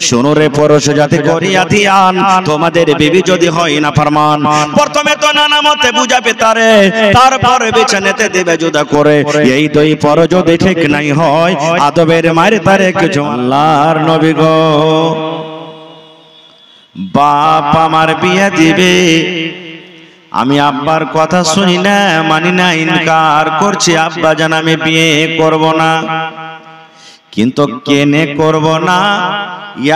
শোনো রে পুরুষ জাতি করিয়া ধ্যান, তোমাদের বিবি যদি হয় না ফরমান, প্রথমে তো নানা মতে বুঝাবে তারে, তারপরে বিছানাতে দেবে জুদা করে। এই দুই পর যদি ঠিক নাই হয়, আদবের মায়ের তারে কিছু। আল্লাহর নবী গো, বাপ আমার বিয়ে দিবে, আমি আব্বার কথা শুনি না, মানি না, ইনকার করছি, আব্বা জান আমি বিয়ে করব না। কিন্তু কেনে করব না,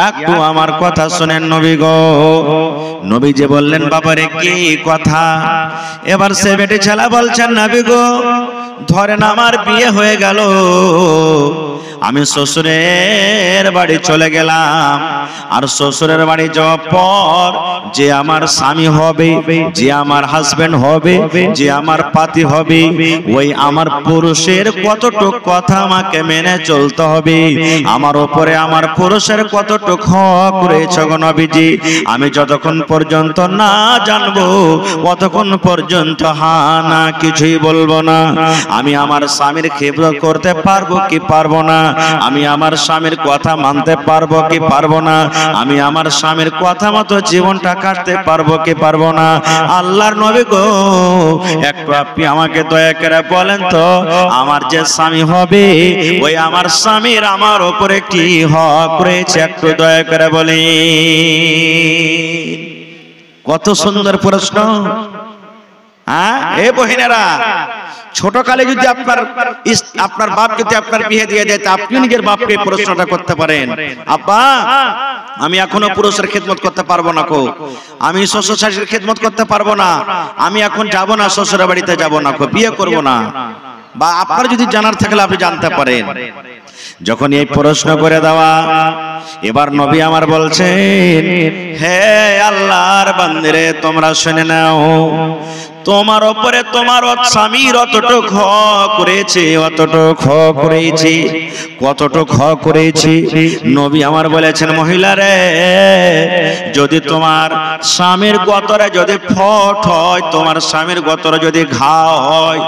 একটু আমার কথা শুনেন নবী গো। নবী যে বললেন বাবারে কি কথা, এবার সে বেটি ছেলে বলছেন নবী গো, ধরেন আমার বিয়ে হয়ে গেল, আমি শ্বশুরের বাড়ি চলে গেলাম, আর শ্বশুরের বাড়ি যাওয়ার পর যে আমার স্বামী হবে, যে আমার হাজবেন্ড হবে, যে আমার পাতি হবে, ওই আমার পুরুষের কতটুক কথা আমাকে মেনে চলতে হবে, আমার উপরে আমার পুরুষের কতটুক হক রয়েছে গো নবীজি। আমি যতক্ষণ পর্যন্ত না জানবো ততক্ষণ পর্যন্ত হ্যাঁ না কিছুই বলবো না। আমি আমার স্বামীর খিদমত করতে পারবো কি পারবো না, আমি আমার স্বামীর কথা মানতে পারবো কি পারবো না, আমি আমার স্বামীর কথা মতো জীবনটা কাটতে পারবো কি পারবো না। আল্লাহর নবী গো, একটু আপনি আমাকে দয়া করে বলেন তো, আমার যে স্বামী হবে ওই আমার স্বামীর আমার উপরে কি হক রয়েছে, একটু দয়া করে বলেন। কত সুন্দর প্রশ্ন। হ্যাঁ এ বহিনেরা, ছোট কালে যদি আপনার বাপ যদি আপনার বিয়ে দিয়ে দেয়, আপনি নিজের বাপকে প্রশ্নটা করতে পারেন, আব্বা আমি এখনো পুরুষের খেদমত করতে পারবো না, আমি শ্বশুর শাশুড়ির খেদমত করতে পারবো না, আমি এখন যাব না, শ্বশুরের বাড়িতে যাব না, বিয়ে করব না। বা আপনার যদি জানার থাকলে আপনি জানতে পারেন। যখন এই প্রশ্ন করে দেওয়া, এবার নবী আমার বলছেন, হে আল্লাহর বান্দারে তোমরা শুনে নাও, তোমার উপরে তোমার স্বামীর অতটুক হক করেছে, অতটুক হক করেছি, কতটুক হক করেছি। নবী আমার বলেছেন, মহিলা রে, যদি তোমার স্বামীর গতরে যদি ফোট হয়, তোমার স্বামীর গতরে যদি ঘা হয়,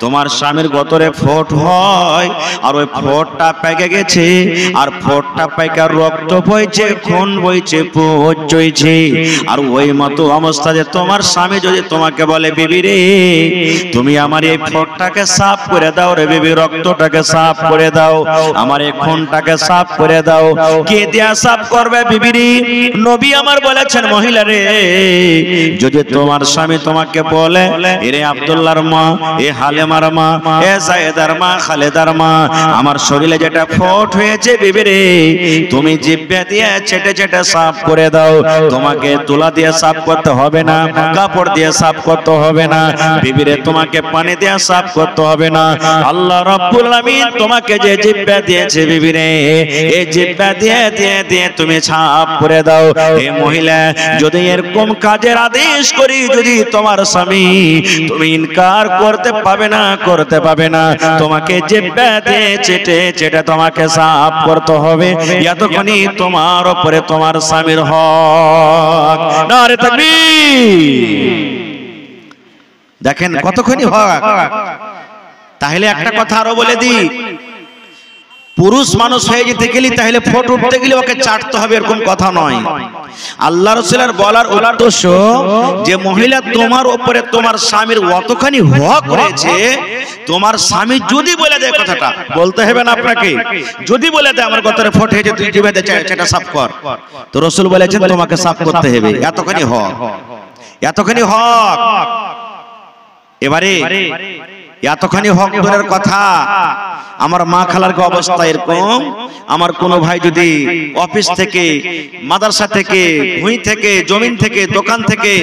তোমার স্বামীর গতরে ফোট হয়, আর ওই ফোটটা পেকে গেছে, আর ফোটটা পেকে রক্ত বইছে, খুন বইছে, পুজ চইছে, আর ওই মতো অবস্থা যে তোমার স্বামী যদি তোমাকে বলে, বিবি রে তুমি আমার এই ফোটটাকে সাফ করে দাও রে বিবি, রক্তটাকে সাফ করে দাও, আমার এই খুনটাকে সাফ করে দাও, কে দিয়া সাফ করবে বিবি রে? নবী আমার বলেছেন, মহিলা রে, যদি তোমার স্বামী তোমাকে বলে, এরে আব্দুল্লাহর মা, এ হালেমার মা, এ জায়েদার মা, খালেদার মা, আমার শরীরে যেটা ফোট হয়েছে বিবি রে, তুমি জিহ্বা দিয়ে চেটে চেটে সাফ করে দাও, তোমাকে তুলা দিয়ে সাফ করতে হবে না, কাপড় দিয়ে সাফ করতে হবে না, বিবি রে তোমাকে পানি দিয়ে সাফ করতে হবে না। আল্লাহ রাব্বুল আলামিন তোমাকে যে জিহ্বা দিয়েছে বিবি রে, এই জিহ্বা দিয়ে দিয়ে দিয়ে তুমি সাফ করে দাও। হে মহিলা, যদি এরকম কাজের আদেশ করি, যদি তোমার স্বামী, তুমি ইনকার করতে পাবে না, করতে পাবে না, তোমাকে জিহ্বা দিয়ে চেটে চেটে তোমাকে সাফ করতে হবে, এতক্ষণই তোমার উপরে তোমার স্বামীর হক। নারে তাকবীর। দেখেন কতক্ষণই হক। তাহলে একটা কথা আরো বলে দিই, পুরুষ মানুষ হয়ে যেতে গেলে, তাহলে ফোট উঠতে গেলে ওকে চাটতে হবে এরকম কথা নয়। আল্লাহ রাসূলের বলার উদ্দেশ্য যে মহিলা, তোমার উপরে তোমার স্বামীর অতখানি হক রয়েছে, তোমার স্বামী যদি বলে দেয়, কথাটা বলতে হবে না আপনাকে, যদি বলে দেয় আমার গতরে ফোট হয়েছে, তুই জিভে চেটা সাফ কর, তো রাসূল বলেছেন তোমাকে সাফ করতে হবে, এতখানি হক, এতখানি হক। এবারে এতখানি হক দূরের কথা, আমার মা খালার অবস্থা এরকম, আমার কোনো ভাই যদি অফিস থেকে, মাদ্রাসা থেকে, ভুঁই থেকে, জমিন থেকে, দোকান থেকে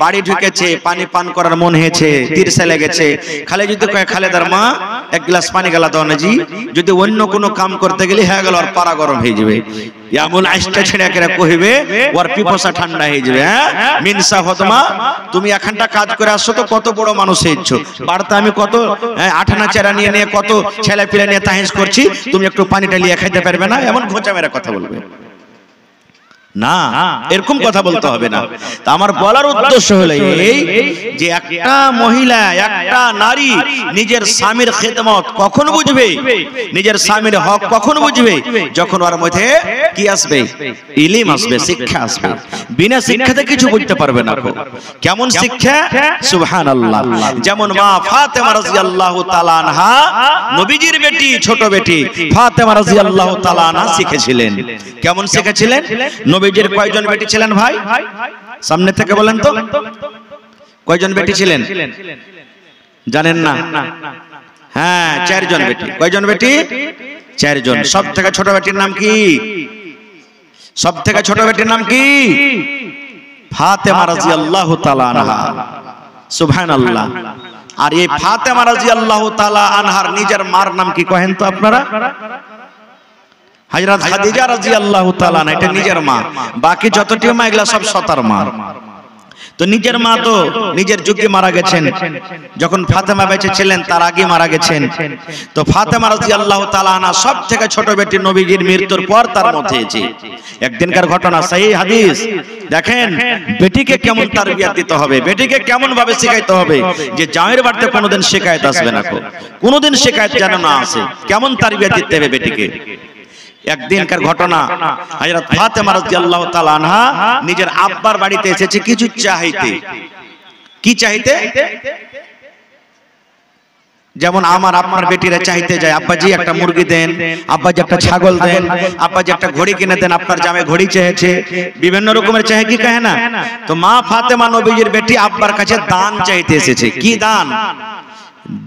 বাড়ি ঢুকেছে, পানি পান করার মন হয়েছে, তিরসে লেগেছে, খালে যদি কয়, খালেদার মা এক গ্লাস পানি গেলা দাও না জি, যদি অন্য কোনো কাম করতে গেলে হয়ে গেল আর পারা গরম হয়ে যাবে, এমন আইসটা ছেড়ে করে কহিবে ওর পিপাসা ঠান্ডা হয়ে যাবে। হ্যাঁ মিনসা ফতমা, তুমি এখানটা কাজ করে আসছো তো কত বড় মানুষ হয়েছো, বাড়িতে আমি কত আঠানা চেরা নিয়ে নিয়ে কত ছেলে পিলে নিয়ে তাহিজ করছি, তুমি একটু পানিটা নিয়ে খাইতে পারবে না, এমন ঘোচা মেরা কথা বলবে না, এরকম কথা বলতে হবে না। তা আমার বলার উদ্দেশ্য হলো এই যে একটা মহিলা, একটা নারী নিজের স্বামীর খেদমত কখন বুঝবে, নিজের স্বামীর হক কখন বুঝবে, যখন ওর মধ্যে কি আসবে? ইলম আসবে, শিক্ষা আসবে। বিনা শিক্ষাতে কিছু বুঝতে পারবে না। কেমন শিক্ষা? সুবহানাল্লাহ। যেমন মা ফাতেমা রাদিয়াল্লাহু তাআলা আনহা, নবীজির বেটি, ছোট বেটি ফাতেমা রাদিয়াল্লাহু তাআলা আনহা শিখেছিলেন। কেমন শিখেছিলেন? নবীজির কয়জন বেটি ছিলেন ভাই? সামনে থেকে বলেন তো, কয়জন বেটি ছিলেন? জানেন না? হ্যাঁ, 4 জন বেটি। কয়জন বেটি? 4 জন। সব থেকে ছোট বেটির নাম কি? সব থেকে ছোট বেটির নাম কি? ফাতেমা রাদিয়াল্লাহু তাআলা আনহা। সুবহানাল্লাহ। আর এই ফাতেমা রাদিয়াল্লাহু তাআলা আনহার নিজের মার নাম কি কহেন তো আপনারা? হযরত খাদিজা রাদিয়াল্লাহু তাআলা আনহা, এটা নিজের মা। বাকি যতটি মা এগুলা সব সতার মা। তো নিজের মা তো নিজের যুগে মারা গেছেন, যখন ফাতেমা বেঁচে ছিলেন তার আগে মারা গেছেন। তো ফাতেমা রাদিয়াল্লাহু তাআলা আনহা সব থেকে ছোট বেটি নবীজির মৃত্যুর পর তার মধ্যে এসে একদিনকার ঘটনা, সহিহ হাদিস। দেখেন বেটিকে কেমন তারবিয়াত দিতে হবে, বেটিকে কেমন ভাবে শেখাইতে হবে, যে জামাইয়ের বাড়িতে কোনোদিন শিকায়ত আসবে না, কোনোদিন শিকায়ত যেন না আসে। কেমন তারবিয়াত দিতে হবে বেটিকে। একদিনকার ঘটনা, হযরত ফাতেমা রাদিয়াল্লাহু তাআলা আনহা নিজের আব্বার বাড়িতে এসেছে কিছু চাইতে। কি চাইতে? যেমন আমার আপনার বেটিরা চাইতে যায়, আব্বাজি একটা মুরগি দেন, আব্বাজি একটা ছাগল দেন, আব্বাজি একটা ঘড়ি কিনে দেন। আপনার জামাই ঘড়ি চেয়েছে, বিভিন্ন রকমের চাই, কি কহে না? তো মা ফাতেমা নবীজির বেটি আব্বার কাছে দান চাইতে এসেছে। কি দান?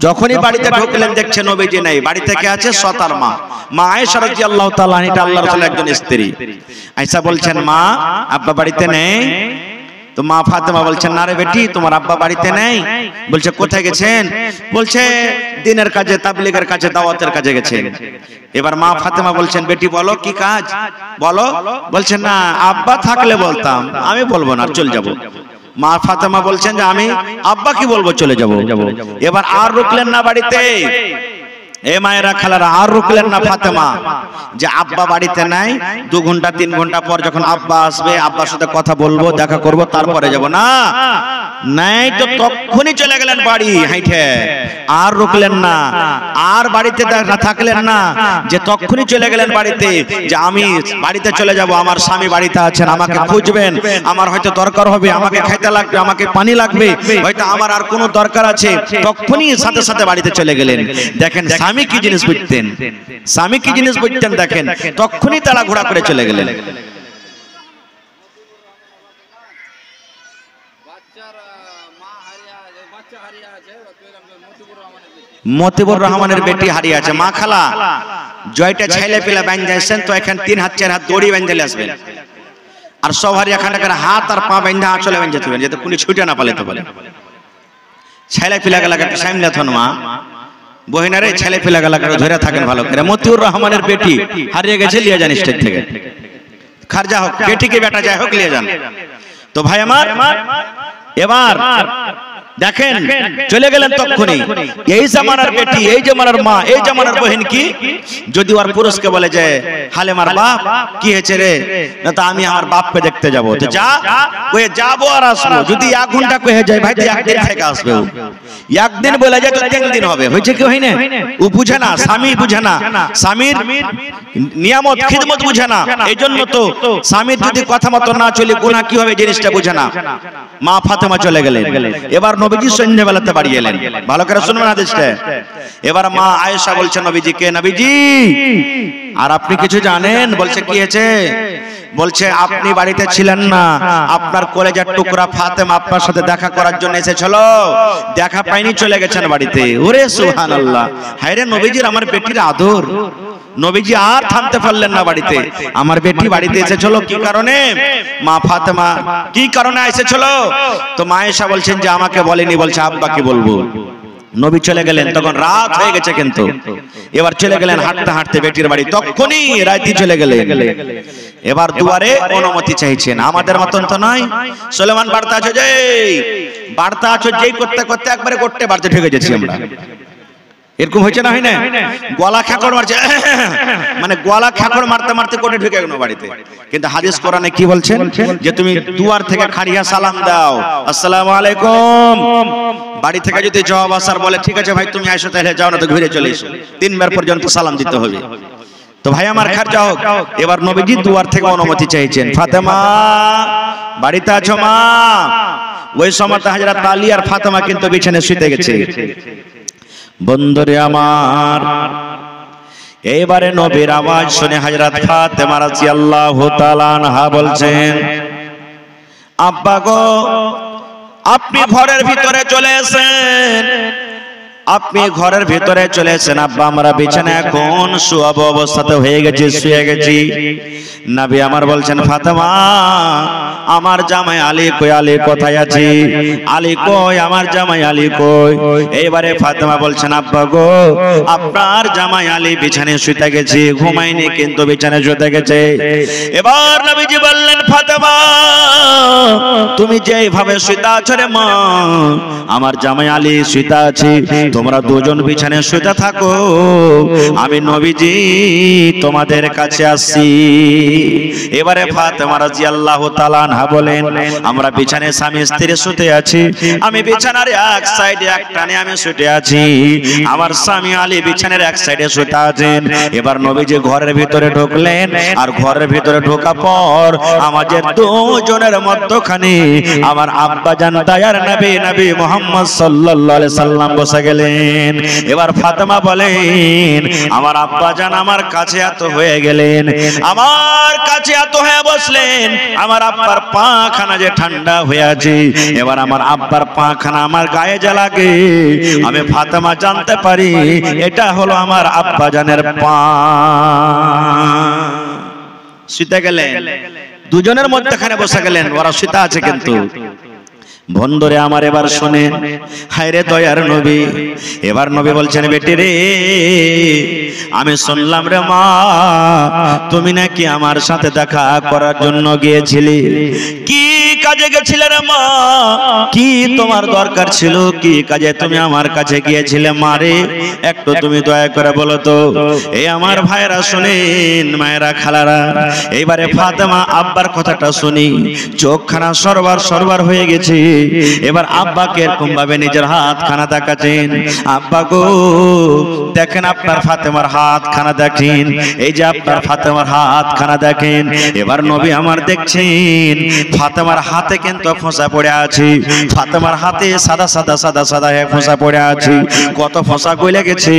যখনই বাড়িতে ঢুকলেন দেখছে নবীজি নাই, বাড়ি থেকে আছে সতার মা, মা আয়েশা রাদিয়াল্লাহু তাআলা আনহা, এটা আল্লাহর রাসূলের একজন স্ত্রী। আয়েশা বলছেন, মা আব্বা বাড়িতে নেই। তো মা ফাতেমা বলছেন, না রে বেটি, তোমার আব্বা বাড়িতে নেই। বলছে, কোথায় গেছেন? বলছে, দিনের কাজে, তাবলীগের কাজে, দাওয়াতের কাজে গেছেন। এবার মা ফাতেমা বলছেন, বেটি বলো কি কাজ, বলো। বলছেন, না আব্বা থাকলে বলতাম, আমি বলবো না, চলে যাব। মা ফাতেমা বলছেন যে আমি আব্বা কি বলবো, চলে যাব। এবার আর রুকলেন না বাড়িতে। এ মায়েরা খালারা, আর রুকলেন না ফাতেমা যে আব্বা বাড়িতে নাই, 2 ঘন্টা 3 ঘন্টা পর যখন আব্বা আসবে, আব্বার সাথে কথা বলবো, দেখা করব, তারপরে যাব। না, নাই তো তখনই চলে গেলেন বাড়ি হাইটে। আর রুকলেন না, আর বাড়িতে থাকলেন না, যে তখনই চলে গেলেন বাড়িতে, যে আমি বাড়িতে চলে যাব, আমার স্বামী বাড়িতে আছেন, আমাকে খুঁজবেন, আমার হয়তো দরকার হবে, আমাকে খাইতে লাগবে, আমাকে পানি লাগবে, হয়তো আমার আর কোনো দরকার আছে। তখনই সাথে সাথে বাড়িতে চলে গেলেন। দেখেন স্বামী কি জিনিস বুঝতেন, স্বামী কি জিনিস বুঝতেন, দেখেন তখনই তারা ঘোড়া করে চলে গেলেন। মতিবুর রহমানের বেটি হারিয়ে আছে। মা খালা জয়টা ছেলে পেলে বাঁধে আসেন, তো এখানে 3 হাত 4 হাত দড়ি বাঁধে আসবেন, আর সব হারিয়ে এখানে হাত আর পা বাঁধে আঁচলে বাঁধে থাকবেন, যাতে পুলিশ ছুটে না পালাতে পারে। ছেলে পেলে গেলাকে সামনে থন মা বহিনারে, ছেলে পেলে গেলাকে ধরে থাকেন ভালো করে। মতিউর রহমানের বেটি হারিয়ে গেছে, লিয়ে যান স্টেজ থেকে, খারজা হোক, বেটিকে বেটা যায় হোক, লিয়ে যান। তো ভাই আমার, এবার দেখেন চলে গেলেন তখনই। এই জামানার বেটি, এই জামানার মা, এই জামানার বহিন কি যদি ওর পুরুষকে বলে যে হালেমার বাপ কি হয়েছে রে, না তো আমি আমার বাপকে দেখতে যাব, তো যা কয়ে যাবো আর আসবো। যদি 1 ঘন্টা কয়ে যায়, ভাই 1 দিন থেকে আসবে, 1 দিন বলে যায় তো 3 দিন হবে, হয়েছে কি হয় না? ও বুঝে না, স্বামী বুঝে না, স্বামীর নিয়ামত খিদমত বুঝে না। এই জন্য তো স্বামীর যদি কথা মতো না চলে গুনাহ কি হবে জিনিসটা বুঝে না। মা ফাতেমা চলে গেলেন। এবার নবীজি সন্ধ্যাবেলাতে বাড়ি এলেন, ভালো করে শুনবেন হাদিসটা। এবার মা আয়েশা বলছেন নবীজিকে, নবীজি আর আপনি কিছু জানেন? বলছে, কি হয়েছে? বলছে, আপনি বাড়িতে ছিলেন না, আপনার কলেজার টুকরা ফাতেমা আপনার সাথে দেখা করার জন্য এসেছিল, দেখা পাইনি, চলে গেছেন বাড়িতে। ওরে সুবহানাল্লাহ, হায় রে নবীজির আমার বেটির আদর। নবীজি আর থামতে পারলেন না বাড়িতে। আমার বেটি বাড়িতে এসেছিল কি কারণে? মা ফাতেমা কি কারণে এসেছিল? তো মা আয়েশা বলছেন যে আমাকে বলেনি, বলছে আব্বা কি বলবো। নবী চলে গেলেন, তখন রাত হয়ে গেছে, কিন্তু এবার চলে গেলেন হাঁটতে হাঁটতে বেটির বাড়ি, তখনই রাইতে চলে গেলেন। এবার দুয়ারে অনুমতি চাইছেন, আমাদের মতন তো নয়। সুলেমান বার্তা আছো যে, বার্তা আছো যেই করতে করতে একবারে করতে বাড়তে ঢুকে গেছি আমরা। এরকম হয়েছে না, হয় না? গলা খ্যাকড় মারছে, মানে গলা খ্যাকড় মারতে মারতে কোটে ঢুকে গেল বাড়িতে। কিন্তু হাদিস কোরআনে কি বলছেন? যে তুমি দুয়ার থেকে খাড়িয়া সালাম দাও, আসসালামু আলাইকুম। বাড়ি থেকে যদি জবাব আসার বলে, ঠিক আছে ভাই তুমি আইসো, তাহলে যাও, না তো ঘুরে চলে এসো। 3 বার পর্যন্ত সালাম দিতে হবে। তো ভাই আমার খারজা হোক। এবার নবীজি দুয়ার থেকে অনুমতি চাইছেন, ফাতেমা বাড়িতে আছো মা? ওই সময় হযরত আলী আর ফাতেমা কিন্তু বিছানায় শুতে গেছে। বন্ধুরে আমার, এইবারে নবীর আওয়াজ শুনে হযরত ফাতেমা রাদিয়াল্লাহু তাআলা আনহা বলছেন, আব্বা গো, আপনি ঘরের ভিতরে চলে এসেন, আপনি ঘরের ভিতরে চলে এসেন আব্বা, আমরা বিছানায় এখন শুয়াব অবস্থাতে হয়ে গেছি, শুয়ে গেছি। নবী আমার বলছেন, ফাতেমা আমার জামাই আলী কই? আলী কোথায় আছে? আলী কই? আমার জামাই আলী কই? এইবারে ফাতেমা বলছেন, আব্বা গো, আপনার জামাই আলী বিছানায় শুতে গেছে, ঘুমায়নি কিন্তু বিছানায় শুতে গেছে। এবার নবীজি বললেন, ফাতেমা তুমি যেভাবে শুতে আছো রে মা, আমার জামাই আলী শুতে আছে, তোমরা দুজন বিছানায় শুতে থাকো, আমি নবীজি তোমাদের কাছে আসছি। এবারে ফাতেমা রাদিয়াল্লাহু তাআলা আনহা বলেন, আমরা বিছানায় স্বামী স্ত্রী শুতে আছি, আমি বিছানার এক সাইডে এক টানে আমি শুতে আছি, আমার স্বামী আলী বিছানার এক সাইডে শুতে আছেন। এবার নবীজি ঘরের ভিতরে ঢুকলেন, আর ঘরের ভিতরে ঢোকা পর আমাদের দুজনের মধ্যখানে আমার আব্বা জান দয়ার নবী নবী মুহাম্মদ সাল্লাল্লাহু আলাইহি সাল্লাম বসে গেলেন। এবার ফাতেমা বলেন, আমার আব্বা জান আমার কাছে এত হয়ে গেলেন, আমার কাছে এত হয়ে বসলেন, আমার আব্বার পাখানা যে ঠান্ডা হয়ে আছে, এবার আমার আব্বার পাখানা আমার গায়ে যা লাগে আমি ফাতেমা জানতে পারি এটা হলো আমার আব্বা জানের পা। শুতে গেলেন, দুজনের মধ্যখানে বসে গেলেন, ওরা শুতে আছে কিন্তু। বন্ধুরে আমার এবার শুনেন, হায় রে দয়ার নবী। এবার নবী বলছেন, বেটি রে আমি শুনলাম রে মা, তুমি নাকি আমার সাথে দেখা করার জন্য গিয়েছিলে, কি কাজে গেছিলে রে মা? কি তোমার দরকার ছিল? কি কাজে তুমি আমার কাছে গিয়েছিলে মা রে? একটু তুমি দয়া করে বলো তো। এই আমার ভাইরা শুনেন, মায়েরা খালারা, এইবারে ফাতেমা আব্বার কথাটা শুনি চোখখানা সরবার সরবার হয়ে গেছে। এবার আব্বাকে এরকম ভাবে নিজের হাত খানা দেখাচ্ছেন, আব্বা গো দেখেন আপনার ফাতেমার হাত খানা দেখেন, এই যে আপনার ফাতেমার হাত খানা দেখেন। এবার নবী আমার দেখছেন ফাতেমার হাতে কিন্তু ফোঁসা পড়ে আছে, ফাতেমার হাতে সাদা সাদা সাদা সাদা ফোঁসা পড়ে আছে, কত ফোঁসা গলে গেছে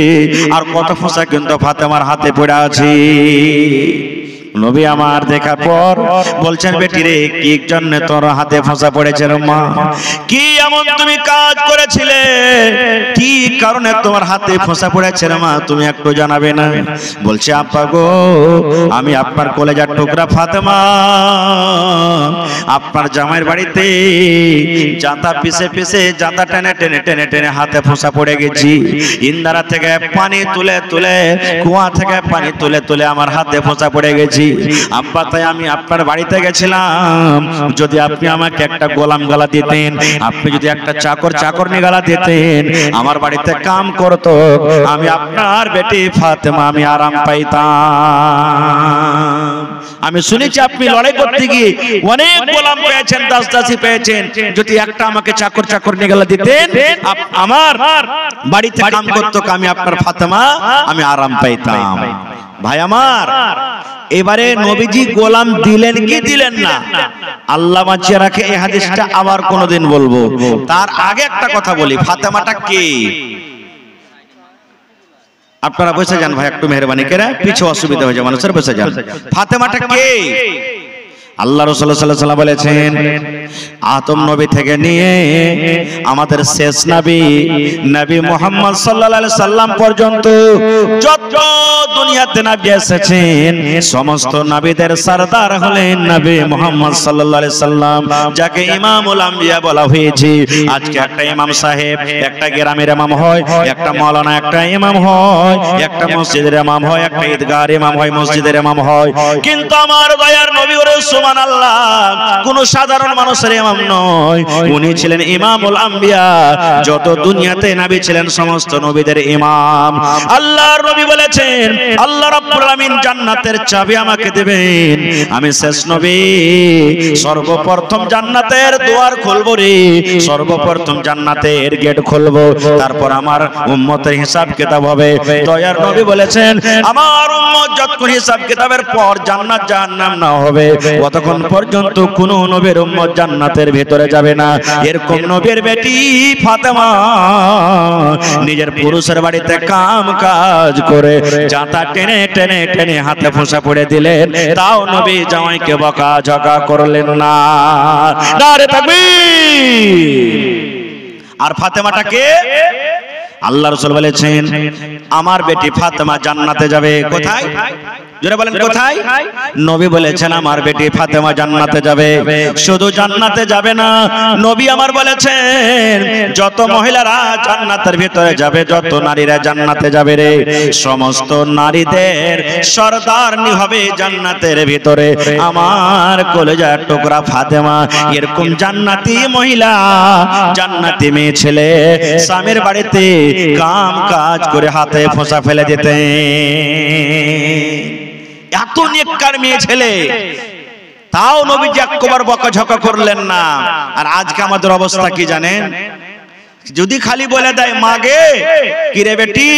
আর কত ফোঁসা কিন্তু ফাতেমার হাতে পড়ে আছে। নবী আমার দেখার পর বলছেন, বেটি রে কি জন্য তোর হাতে ফোঁসা পড়েছে রে মা? কি এমন তুমি কাজ করেছিলে, কি কারণে তোমার হাতে ফোঁসা পড়েছে রে মা, তুমি একটু জানাবে না? বলছে, আব্বা গো আমি আপনার কলেজার টুকরা ফাতেমা আপনার জামাইয়ের বাড়িতে জাঁতা পিছে পিছে জাঁতা টেনে টেনে টেনে টেনে হাতে ফোঁসা পড়ে গেছি, ইন্দারা থেকে পানি তুলে তুলে কুয়া থেকে পানি তুলে তুলে আমার হাতে ফোঁসা পড়ে গেছি। আব্বা তাই আমি আপনার বাড়িতে গেছিলাম, যদি আপনি আমাকে একটা গোলাম গালা দিতেন, আপনি যদি একটা চাকর নিগালা দিতেন, আমার বাড়িতে কাম করতো, আমি আপনার বেটি ফাতেমা আমি আরাম পাইতাম। আমি শুনেছি আপনি লড়াই করতে গিয়ে অনেক গোলাম পেয়েছেন, দাস দাসী পেয়েছেন, যদি একটা আমাকে চাকর নিগালা দিতেন, আমার বাড়িতে কাম করতো, আমি আপনার ফাতেমা আমি আরাম পাইতাম। ভাই আমার, এবারে নবীজি গোলাম দিলেন কি দিলেন না, আল্লাহ বাঁচিয়ে রাখে, এই হাদিসটা আবার কোনোদিন বলবো। তার আগে একটা কথা বলি, ফাতেমাটা কে? আপনারা বসে যান ভাই, একটু মেহরবানি করে, পিছু অসুবিধা হয়ে যায় মানুষের, বসে যান। ফাতেমাটা কে? আল্লাহ রাসূল সাল্লাল্লাহু আলাইহি ওয়াসাল্লাম বলেছেন, আদম নবী থেকে নিয়ে আমাদের শেষ নবী নবী মুহাম্মদ সাল্লাল্লাহু আলাইহি সাল্লাম পর্যন্ত যত দুনিয়াতে নবী এসেছেন, সমস্ত নবীদের সরদার হলেন নবী মুহাম্মদ সাল্লাল্লাহু আলাইহি সাল্লাম, যাকে ইমামুল আম্বিয়া বলা হয়েছে। আজকে একটা ইমাম সাহেব একটা গ্রামের ইমাম হয়, একটা মাওলানা একটা ইমাম হয়, একটা মসজিদের ইমাম হয়, একটা ঈদগাহের ইমাম হয়, মসজিদের ইমাম হয়, কিন্তু আমার দয়ার নবী সুবহানাল্লাহ, কোন সাধারণ মানুষের ইমাম নয়, উনি ছিলেন ইমামুল আম্বিয়া। যত দুনিয়াতে নবী ছিলেন সমস্ত নবীদের ইমাম। আল্লাহর নবী বলেছেন, আল্লাহ রাব্বুল আলামিন জান্নাতের চাবি আমাকে দিবেন, আমি শেষ নবী, সর্বপ্রথম জান্নাতের দুয়ার খুলবো রে, সর্বপ্রথম জান্নাতের গেট খুলবো, তারপর আমার উম্মতের হিসাব কিতাব হবে। দয়ার নবী বলেছেন, আমার উম্মত যতক্ষণ হিসাব কিতাবের পর জান্নাত জাহান্নাম না হবে ততক্ষণ পর্যন্ত কোন নবীর উম্মত জান্নাতের ভিতরে যাবে না। এরকম নবীর বেটি ফাতেমা নিজের পুরুষের বাড়িতে কাম কাজ করে জাতা টেনে টেনে টেনে হাতে ফোঁসা পড়ে দিলেন, তাও নবী জামাইকে বকাঝকা করলেন না। নারে তাকবীর। আর ফাতেমাটাকে আল্লাহ রাসূল বলেছেন, আমার বেটি ফাতেমা জান্নাতে যাবে। কোথায়? জোরে বলেন কোথায়? নবী বলেছেন আমার বেটি ফাতেমা জান্নাতে যাবে। শুধু জান্নাতে যাবে না, নবী আমার বলেছেন যত মহিলারা জান্নাতের ভিতরে যাবে, যত নারীরা জান্নাতে যাবে রে, সমস্ত নারীদের সরদারনি হবে জান্নাতের ভিতরে আমার কলেজার টুকরা ফাতেমা। এরকম জান্নাতি মহিলা, জান্নাতি মেয়ে ছেলে স্বামীর বাড়িতে কাম কাজ করে হাতে ফোঁসা ফেলে দিতেন। এত নেককার মেয়ে ছেলে, তাও নবীজি একবার বকাঝকা করলেন না। আর আজকে আমাদের অবস্থা কি জানেন? যদি খালি বলে দেয় মাগে কি রে বেটি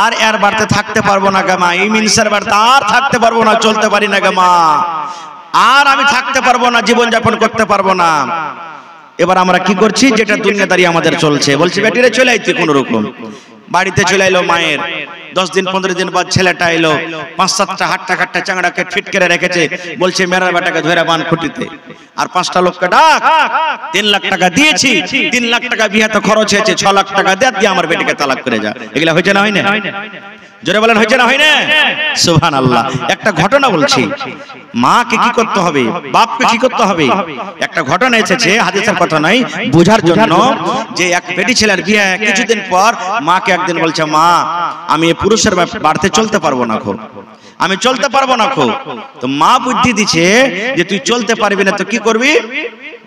আর এর বাড়িতে থাকতে পারবো না গে মা, এই মিনিসের বাড়িতে আর থাকতে পারবো না, চলতে পারি না গে মা, আর আমি থাকতে পারবো না, জীবন যাপন করতে পারবো না। এবার আমরা কি করছি? যেটা দুনিয়াদারি আমাদের চলছে, বলছি বেটিরে চলে আইতে, কোন রকম বাড়িতে চলে এলো মায়ের, 10 দিন 15 দিন বাদ ছেলেটা এলো, 5-7টা হাট্টা খাট্টা চাংড়াকে ফিট করে রেখেছে, বলছে মেরা বেটাকে ধরে বান খুঁটিতে, আর 5টা লোককে ডাক, 3 লাখ টাকা দিয়েছি, 3 লাখ টাকা বিয়েতে খরচ হয়েছে, 6 লাখ টাকা দিয়ে আমার বেটিকে তালাক করে যা। এগুলা হয়েছে না হয় না? জোরে বলেন হয়েছে না হয় না? সুবহানাল্লাহ। একটা ঘটনা বলছি, মাকে কি করতে হবে, বাপকে কি করতে হবে। একটা ঘটনা এসেছে, হাদিসের কথা নয়, বোঝার জন্য, যে এক বেটি ছেলের বিয়ে কিছুদিন পর মাকে একদিন বলছে, মা আমি পুরুষের বাড়িতে চলতে পারবো না খো, আমি চলতে পারবো না খো। তো মা বুদ্ধি দিচ্ছে যে তুই চলতে পারবি না তো কি করবি?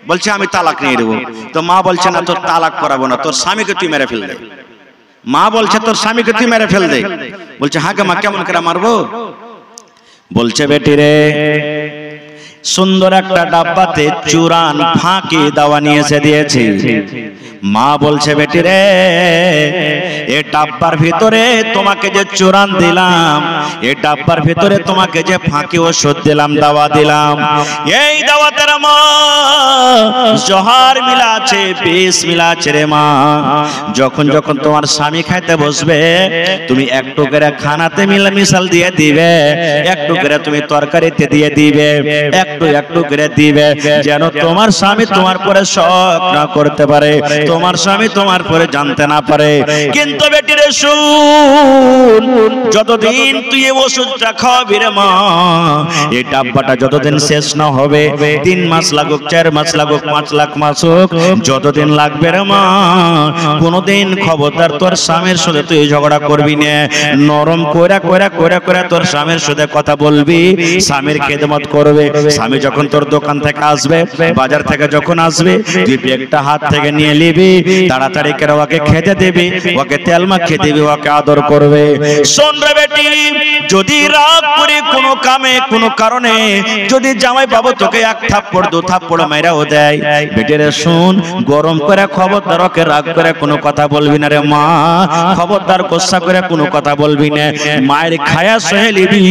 বলছে আমি তালাক নিয়ে দেবো। তো মা বলছে না, তোর তালাক করাবো না, তোর স্বামীকে তুই মেরে ফেল দে। মা বলছে তোর স্বামীকে তুই মেরে ফেল দে। বলছে হ্যাঁ গে মা, কেমন করে মারবো? বলছে বেটি রে, সুন্দর একটা ডাব্বাতে চুরান ফাঁকি দাওয়া নিয়ে এসে দিয়েছি। মা বলছে বেটি রে, এই ডাব্বার ভিতরে তোমাকে যে চুরান দিলাম, এই ডাব্বার ভিতরে তোমাকে যে ফাঁকি ওষুধ দিলাম, দাওয়া দিলাম, এই দাওয়াতের মা জহর মিলা আছে, বিষ মিলা আছে রে মা। যখন যখন তোমার স্বামী খাইতে বসবে, তুমি একটু করে খানাতে মিশাল দিয়ে দিবে, একটু করে তুমি তরকারিতে দিয়ে দিবে, একটু একটু করে দিবে, যেন তোমার স্বামী তোমার পরে শক না করতে পারে, তোমার স্বামী তোমার পরে জানতে না পারে। কিন্তু বেটি রে শুন, যতদিন তুই এই ওষুধটা খাওয়াবি রে মা, এই ডাব্বাটা যতদিন শেষ না হবে, 3 মাস লাগুক, 4 মাস লাগুক, 5 লাখ মাস হোক, যতদিন লাগবে রে মা, কোনদিন খবরদার তোর স্বামীর সাথে তুই ঝগড়া করবি না। নরম কইরা কইরা কইরা কইরা তোর স্বামীর সাথে কথা বলবি, স্বামীর খেদমত করবে। স্বামী যখন তোর দোকান থেকে আসবে, বাজার থেকে যখন আসবে, তুই ব্যাগটা হাত থেকে নিয়ে নিবি, তাড়াতাড়ি করে ওকে খেতে দিবি, ওকে তেল মাখিয়ে দিবি, ওকে আদর করবে। শোন রে বেটি, যদি রাগ করে কোনো কামে কোনো কারণে যদি জামাই বাবু তোকে 1 থাপ্পড় 2 থাপ্পড় মাইরাও দেয়, বেটি রে শুন, গরম করে খবরদার ওকে রাগ করে কোনো কথা বলবি না রে মা, খবরদার গোসা করে কোনো কথা বলবি না। মায়ের খায়া সহে নিবি,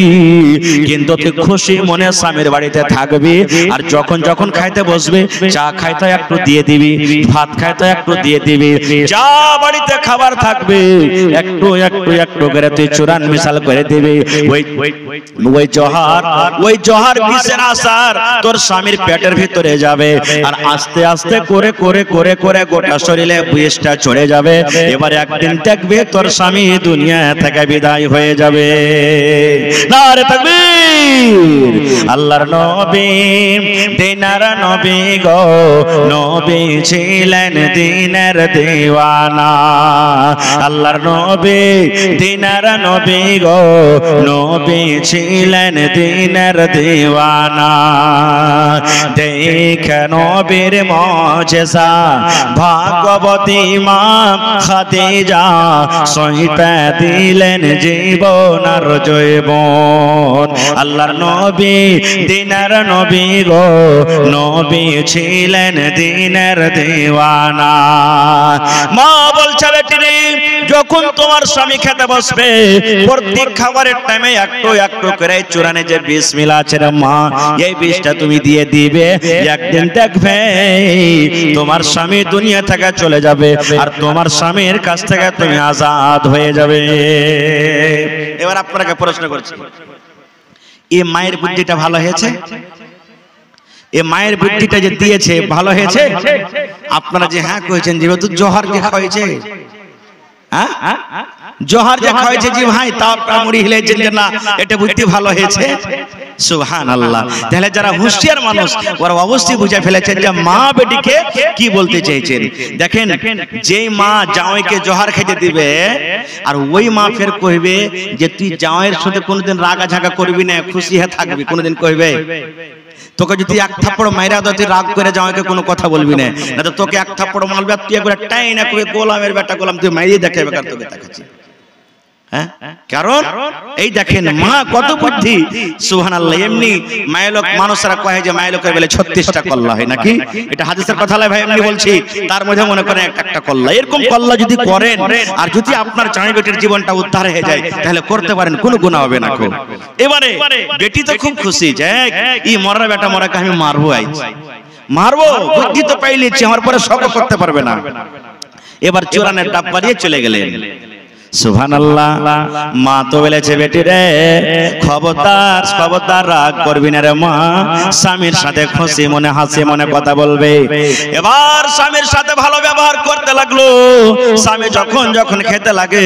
কিন্তু তুই খুশি মনে স্বামীর বাড়িতে থাকবি। আর যখন যখন খাইতে বসবে, চা খাইতে একটু দিয়ে দিবি, ভাত খাইতে একটু দিয়ে দিবি, যা বাড়িতে খাবার থাকবে একটু একটু একটু করে তুই চুরান মিশাল করে দিবি। ওই জহর বিষের আসার তোর স্বামীর পেটের ভিতরে যাবে, আর আস্তে আস্তে করে করে করে করে গোটা শরীরে বিষটা চড়ে যাবে। এবার একদিন দেখবে তোর স্বামী দুনিয়া থেকে বিদায় হয়ে যাবে। নারে তাকবীর। আল্লাহর নবী নবী দিনার নবী গো নবী ছিলেন দিনের দিওয়ানা আল্লাহর নবী দিনার নবী গো নবী ছিলেন দিনের দিওয়ানা দেখে নবীর মুজিজা ভাগবতী মা খাদিজা সইতে দিলেন জীবন আর জৈবন আল্লাহর নবী দিনের নবী গো নবী ছিলেন দিনের দিওয়ানা মা বলছে বেটি যখন তোমার স্বামী খেতে বসবে প্রত্যেক খাবারের টাইমে একটু একটু করে চূড়ানে যে বিসমিল্লাহ আছে রে মা এই বিষটা তুমি দিয়ে দিবে একদিন দেখবে তোমার স্বামী দুনিয়া থেকে চলে যাবে আর তোমার স্বামীর কাছ থেকে তুমি আজাদ হয়ে যাবে এবার আপনাকে প্রশ্ন করছি এই মায়ের বুদ্ধিটা ভালো হয়েছে এই মায়ের বুদ্ধিটা যে দিয়েছে ভালো হয়েছে আপনারা যে হ্যাঁ কইছেন যেহেতু জোহর কে খাওয়াইছে হ্যাঁ জোহর যে খাওয়াইছে জি ভাই তা আপনারা মুড়ি হিলাইছেন যে না এটা বুদ্ধি ভালো হয়েছে সুবহানাল্লাহ তাহলে যারা হুঁশিয়ার মানুষ ওরা অবশ্যই বুঝে ফেলেছেন যে মা বেটিকে কি বলতে চাইছেন দেখেন যেই মা জামাইকে জোহর খেতে দিবে আর ওই মা ফের কইবে যে তুই জামাইয়ের সাথে কোনোদিন রাগা ঝাগা করবি না খুশি হয়ে থাকবি কোনোদিন কইবে তোকে যদি এক থাপ্পড় মাইরা দাও তুই রাগ করে জামাইকে কোনো কথা বলবি না না তো তোকে এক থাপ্পড় মারবে তুই একবার টাইনা করে গোলামের বেটা গোলাম তুই মাইরে দেখে বেকার তোকে দেখাচ্ছি হ্যাঁ কারণ এই দেখেন মা কত বুদ্ধি সুবহানাল্লাহ এমনি মায়লোক মানুষরা কয় যে মায়লোকের বলে 36টা কল্লা হয় নাকি এটা হাদিসের কথা নয় ভাই এমনি বলছি তার মধ্যে মনে করেন একটা কল্লা এরকম কল্লা যদি করেন আর যদি আপনার জামাই বেটির জীবনটা উদ্ধার হয়ে যায় তাহলে করতে পারেন কোনো গুনাহ হবে না কো এবারে বেটি তো খুব খুশি যে এই মরা বেটা মরাকে আমি মারবো মারবো বুদ্ধি তো পাইলেছি আমার পরে শক করতে পারবে না এবার চোরানের ডাব্বা দিয়ে চলে গেলেন সুবহানাল্লাহ মা তো বলেছে বেটি রে খবরদার খবরদার রাগ করবি না রে মা স্বামীর সাথে খুশি মনে হাসি মনে কথা বলবে এবার স্বামীর সাথে ভালো ব্যবহার করতে লাগলো স্বামী যখন যখন খেতে লাগে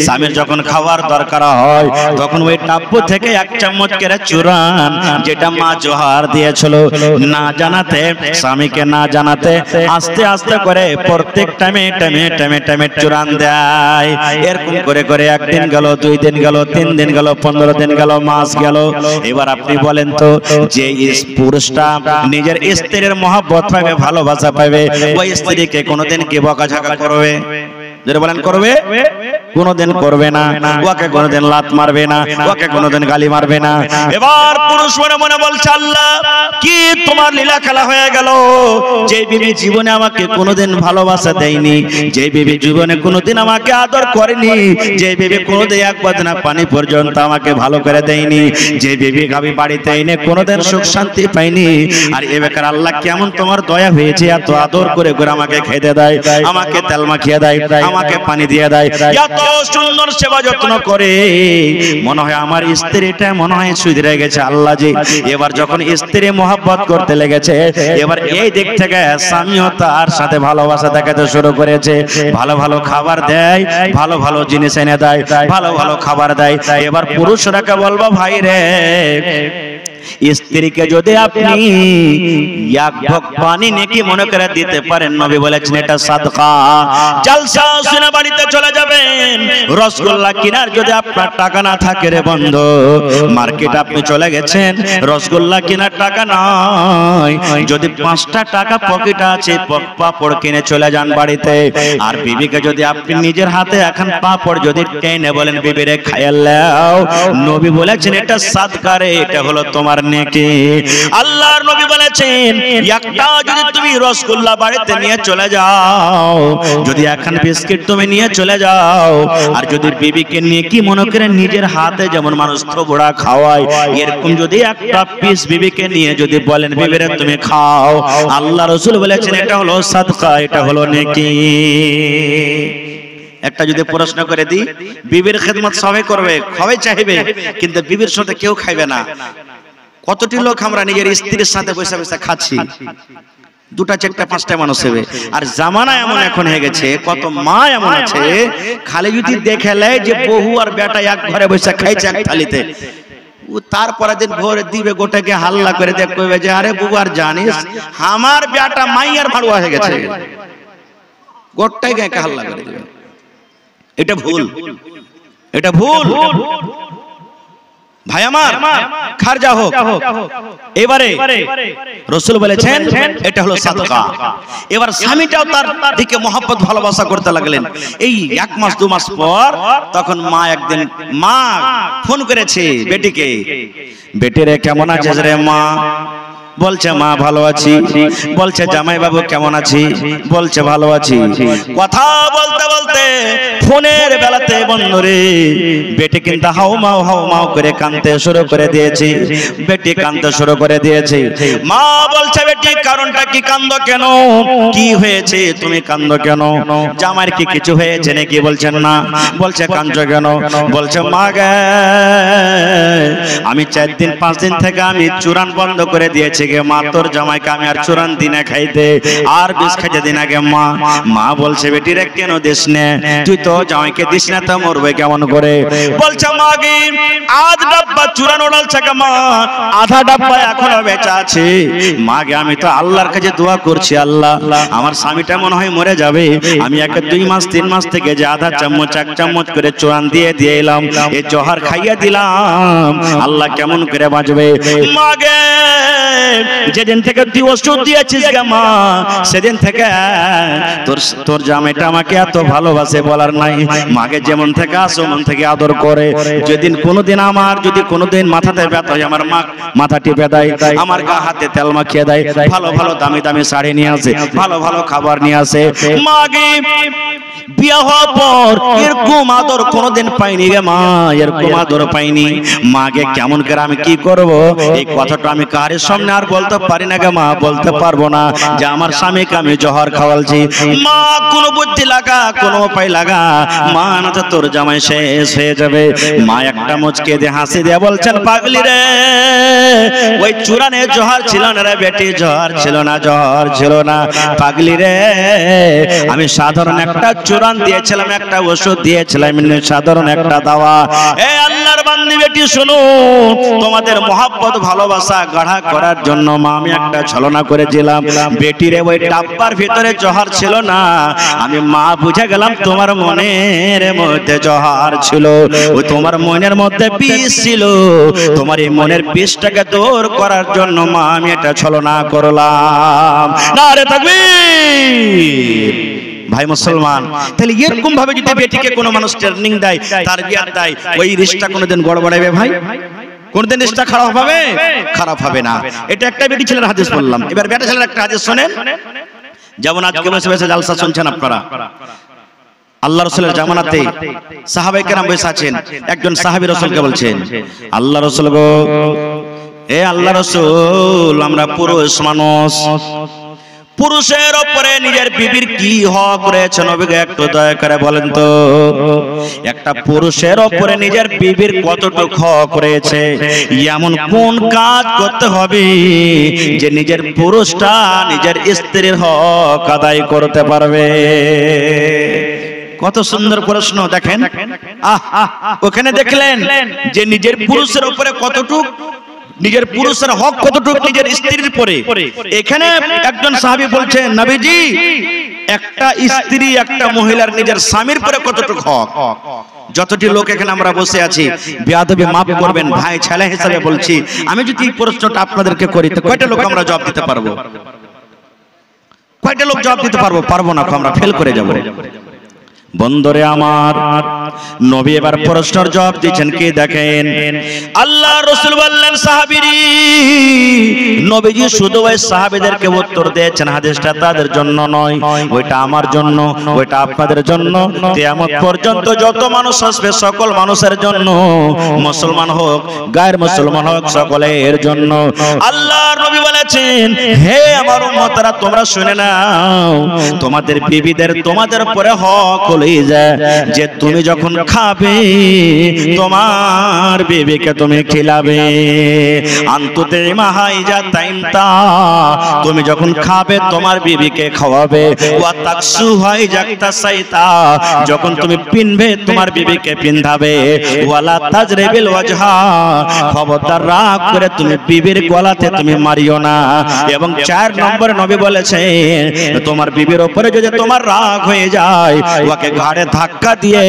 স্বামীর যখন খাওয়ার দরকার হয় তখন ওই ডাব্বু থেকে এক চামচ করে চুরান যেটা মা জোহার দিয়েছিল না জানাতে স্বামীকে না জানাতে আস্তে আস্তে করে প্রত্যেক টাইমে টাইমে টাইমে টাইমে চুরান দেয় এরকম করে করে একদিন গেল 2 দিন গেল 3 দিন গেল 15 দিন গেল মাস গেল এবার আপনি বলেন তো যে পুরুষটা নিজের স্ত্রীর মহব্বত পাবে ভালোবাসা পাবে ওই স্ত্রীকে কোনোদিন কি বকাঝকা করবে যারা বলেন করবে কোনোদিন করবে না ওকে কোনোদিন লাত মারবে না ওকে কোনোদিন গালি মারবে না এবার পুরুষ মনে মনে বলছে আল্লাহ কি তোমার লীলা খেলা হয়ে গেল যে বিবি জীবনে আমাকে কোনোদিন ভালোবাসা দেয়নি যে বিবি জীবনে কোনোদিন আমাকে আদর করেনি যে বিবি কোনোদিন এক বাদনা পানি পর্যন্ত আমাকে ভালো করে দেয়নি যে বিবি আমি বাড়িতে এনে কোনোদিন সুখ শান্তি পাইনি আর এ বেকার আল্লাহ কেমন তোমার দয়া হয়েছে এত আদর করে করে আমাকে খেতে দেয় আমাকে তেল মাখিয়ে দেয় আমাকে পানি দিয়ে দেয় এত সুন্দর সেবা যত্ন করে মনে হয় আমার স্ত্রীটা মনে হয় সুধরে গেছে আল্লাহ জি এবার যখন স্ত্রী মহব্বত করতে লেগেছে এবার এই দিক থেকে স্বামীও তার সাথে ভালোবাসা দেখাতে শুরু করেছে ভালো ভালো খাবার দেয় ভালো ভালো জিনিস এনে দেয় ভালো ভালো খাবার দেয় এবার পুরুষরাকে বলবো ভাই রে স্ত্রীকে যদি আপনি এক ভাগ পানি নেকি মনে করে দিতে পারেন নবী বলেছেন এটা সাদকা জলসা শুনে বাড়িতে চলে যাবেন রসগোল্লা কেনার যদি আপনার টাকা না থাকে রে বন্ধু মার্কেট আপনি চলে গেছেন রসগোল্লা কেনার টাকা নাই যদি 5টা টাকা পকেটে আছে পাপড় কিনে চলে যান বাড়িতে আর বিবিকে যদি আপনি নিজের হাতে এখন পাপড় যদি টেনে বলেন বিবিরে খাইয়ালাও নবী বলেছেন এটা সাদকা রে এটা হলো তোমার নেকি আল্লাহর নবী বলেছেন একটা যদি তুমি রসগোল্লা বাড়িতে নিয়ে চলে যাও যদি এখন বিস্কিট তুমি নিয়ে চলে যাও আর যদি বিবিকে নেকি মনে করে নিজের হাতে যেমন মানুষ থোবড়া খাওয়ায় এরকম যদি একটা পিস বিবিকে নিয়ে যদি বলেন বিবিরে তুমি খাও আল্লাহ রাসূল বলেছেন এটা হলো সাদকা এটা হলো নেকি একটা যদি প্রশ্ন করে দিই বিবির খেদমত সবাই করবে সবাই চাইবে কিন্তু বিবির সাথে কেউ খাইবে না কতটি লোক আমরা নিজের স্ত্রীর সাথে বসে বসে খাচ্ছি 2টা 4টা 5টা মানুষ হবে আর জামানা এমন এখন হয়ে গেছে কত মা এমন আছে খালি যদি দেখে লেয় যে বহু আর বেটা এক ঘরে বসে খাইছে এক থালিতে ও তারপরে দিন ভোরে দিবে গোটাকে হাল্লা করে দেখ কইবে যে আরে বুবার জানিস আমার বেটা মাইয়ার ভাড়ুয়া হয়ে গেছে, গোটাই গায়ে হাল্লা করে দিবে। এটা ভুল, এটা ভুল ভাই আমার, খারজা হোক। এবারে রাসূল বলেছেন এটা হলো সাদকা। এবার স্বামীটাও তার দিকে মহব্বত ভালোবাসা করতে লাগলেন। এই 1 মাস 2 মাস পর তখন মা একদিন ফোন করেছে বেটিকে, বেটিরে কেমন আছিস রে মা? বলছে মা ভালো আছি। বলছে জামাই বাবু কেমন আছি? বলছে ভালো আছি। কথা বলতে বলতে ফোনের বেলাতে বন্ধুরে বেটি কিন্তু হাউ মাউ করে কাঁদতে শুরু করে দিয়েছে। বেটি কাঁদতে শুরু করে দিয়েছে। মা বলছে বেটি কারণটা কি, কাঁদো কেন, কি হয়েছে তুমি কাঁদো কেন? জামাইয়ের কি কিছু হয়েছে নাকি? বলছেন না। বলছে কাঁদছো কেন? বলছে মা গে আমি 4 দিন 5 দিন থেকে আমি চুরান বন্ধ করে দিয়েছি গে মা, তোর জামাইকে আমি আর চুরান দিনে খাইতে আর বিষ খাইতে দিন আগে মা। মা বলছে বেটি রে কেন দিস না, তুই তো জামাইকে দিস না তো মরবে কেমন করে? বলছে মা গে আধ ডাব্বা চুরান ওড়ালছে গে মা, আধা ডাব্বা এখনো বেঁচে আছে। মা গে আমি তো আল্লাহর কাছে দোয়া করছি, আল্লাহ আমার স্বামীটা মনে হয় মরে যাবে, আমি একে 2 মাস 3 মাস থেকে যে আধা চামচ 1 চামচ করে চুরান দিয়ে এলাম, এই জহর খাইয়ে দিলাম, আল্লাহ কেমন করে বাঁচবে? মা গে যেদিন থেকে তুই ওষুধ দিয়েছিস গে মা, সেদিন থেকে তোর জামাইটা আমাকে এত ভালোবাসে বলার নাই। মাকে যেমন থেকে আসো মন থেকে আদর করে। যেদিন কোনোদিন আমার যদি কোনোদিন মাথাতে ব্যথা হয় আমার মা মাথা টিপে দেয়, আমার গা হাতে তেল মাখিয়ে দেয়, ভালো ভালো দামি দামি শাড়ি নিয়ে আসে, ভালো ভালো খাবার নিয়ে আসে। মাকে বিয়া হওয়ার পর এরকম আদর কোনোদিন পাইনি রে মা, এরকম আদর পাইনি। মাকে কেমন করে আমি কি করব? এই কথাটা আমি কারের সামনে আর বলতে পারি না গে মা, বলতে পারবো না যে আমার স্বামীকে আমি জহর খাওয়ালছি। মা কোন বুদ্ধি লাগা, কোন উপায় লাগা, মা না তো তোর জামাই শেষ হয়ে যাবে। মা একটা মুচকে দিয়ে হাসি দিয়ে বলছেন পাগলি রে ওই চুরানে জহর ছিল না রে বেটি, জহর ছিল না, জহর ছিল না পাগলি রে। আমি সাধারণ একটা চুরান দিয়েছিলাম, একটা ওষুধ দিয়েছিলাম, সাধারণ একটা দাওয়া। এ আল্লাহর বান্দি বেটি শুনো, তোমাদের মহব্বত ভালোবাসা গাঢ় করার জন্য মা আমি একটা ছলনা করেছিলাম। বেটিরে ওই ডাব্বার ভিতরে জহর ছিল না, আমি মা বুঝে গেলাম তোমার মনের মধ্যে জহর ছিল, ওই তোমার মনের মধ্যে বিষ ছিল। তোমার এই মনের বিষটাকে দূর করার জন্য মা আমি একটা ছলনা করলাম। নারে তাকবীর। ভাই মুসলমান, তাহলে এরকম ভাবে যদি বেটিকে কোনো মানুষ ট্রেনিং দেয়, তারবিয়াত দেয়, ওই রিশতা কোনোদিন গড়বড়াবে ভাই? কোনদিন রিশতা খারাপ হবে? খারাপ হবে না। এটা একটা বেটি ছেলের হাদিস বললাম। এবার বেটা ছেলের একটা হাদিস শুনেন। যেমন আজকে বসে বসে জালসা শুনছেন আপনারা, আল্লাহ রাসূলের জামানাতে সাহাবায়ে কেরাম বসে আছেন। একজন সাহাবী রাসূলকে বলছেন, আল্লাহ রাসূল গো, এ আল্লাহ রাসূল আমরা পুরুষ মানুষ, পুরুষের উপরে নিজের বিবির কি হক রয়েছে নবীকে একটু দয়া করে বলেন তো। একটা পুরুষের উপরে নিজের বিবির কতটুকু হক রয়েছে, এমন কোন কাজ করতে হবে যে নিজের পুরুষটা নিজের স্ত্রীর হক আদায় করতে পারবে? কত সুন্দর প্রশ্ন দেখেন। ওখানে দেখলেন যে নিজের পুরুষের উপরে কতটুকু, নিজের পুরুষের হক কতটুকু নিজের স্ত্রীর পরে। এখানে একজন সাহাবী বলছেন নবীজি একটা স্ত্রী একটা মহিলার নিজের স্বামীর পরে কতটুকু হক। যতটি লোক এখানে আমরা বসে আছি, বেয়াদবি মাফ করবেন ভাই ছেলে হিসেবে বলছি, আমি যদি এই প্রশ্নটা আপনাদেরকে করি তো কয়টা লোক আমরা জবাব দিতে পারবো? কয়টা লোক জবাব দিতে পারবো? পারবো না, আমরা ফেল করে যাবো। বন্ধুরে আমার, নবী এবার প্রশ্নের জবাব দিচ্ছেন কি দেখেন। আল্লাহ রাসূল বললেন সাহাবীরি, নবীজি শুধু ওই সাহাবীদেরকে উত্তর দিয়েছেন, হাদিসটা তাদের জন্য নয়, ওইটা আমার জন্য, ওইটা আপনাদের জন্য, কিয়ামত পর্যন্ত যত মানুষ আসবে সকল মানুষের জন্য, মুসলমান হোক গায়ের মুসলমান হোক সকলের জন্য। আল্লাহর নবী বলেছেন, হে আমার উম্মতরা তোমরা শুনে নাও, তোমাদের বিবিদের তোমাদের পরে হক যে তুমি যখন যখন খাবে তোমার বিবিকে তুমি খিলাবে। আন্তুতে মাহাইজা তাইমতা, তুমি যখন খাবে তোমার বিবিকে খাওয়াবে। ওয়া তাকসু হয় জাগতা সাইতা, যখন তুমি পিনবে তোমার বিবিকে পিন্ধাবে। ওয়ালা তাজরিবিল ওয়াজহা, খবরদার রাগ করে তুমি বিবির গলাতে তুমি মারিও না। এবং 4 নম্বর নবী বলেছেন তোমার বিবির উপরে যদি তোমার রাগ হয়ে যায়, ওকে ঘাড়ে ধাক্কা দিয়ে,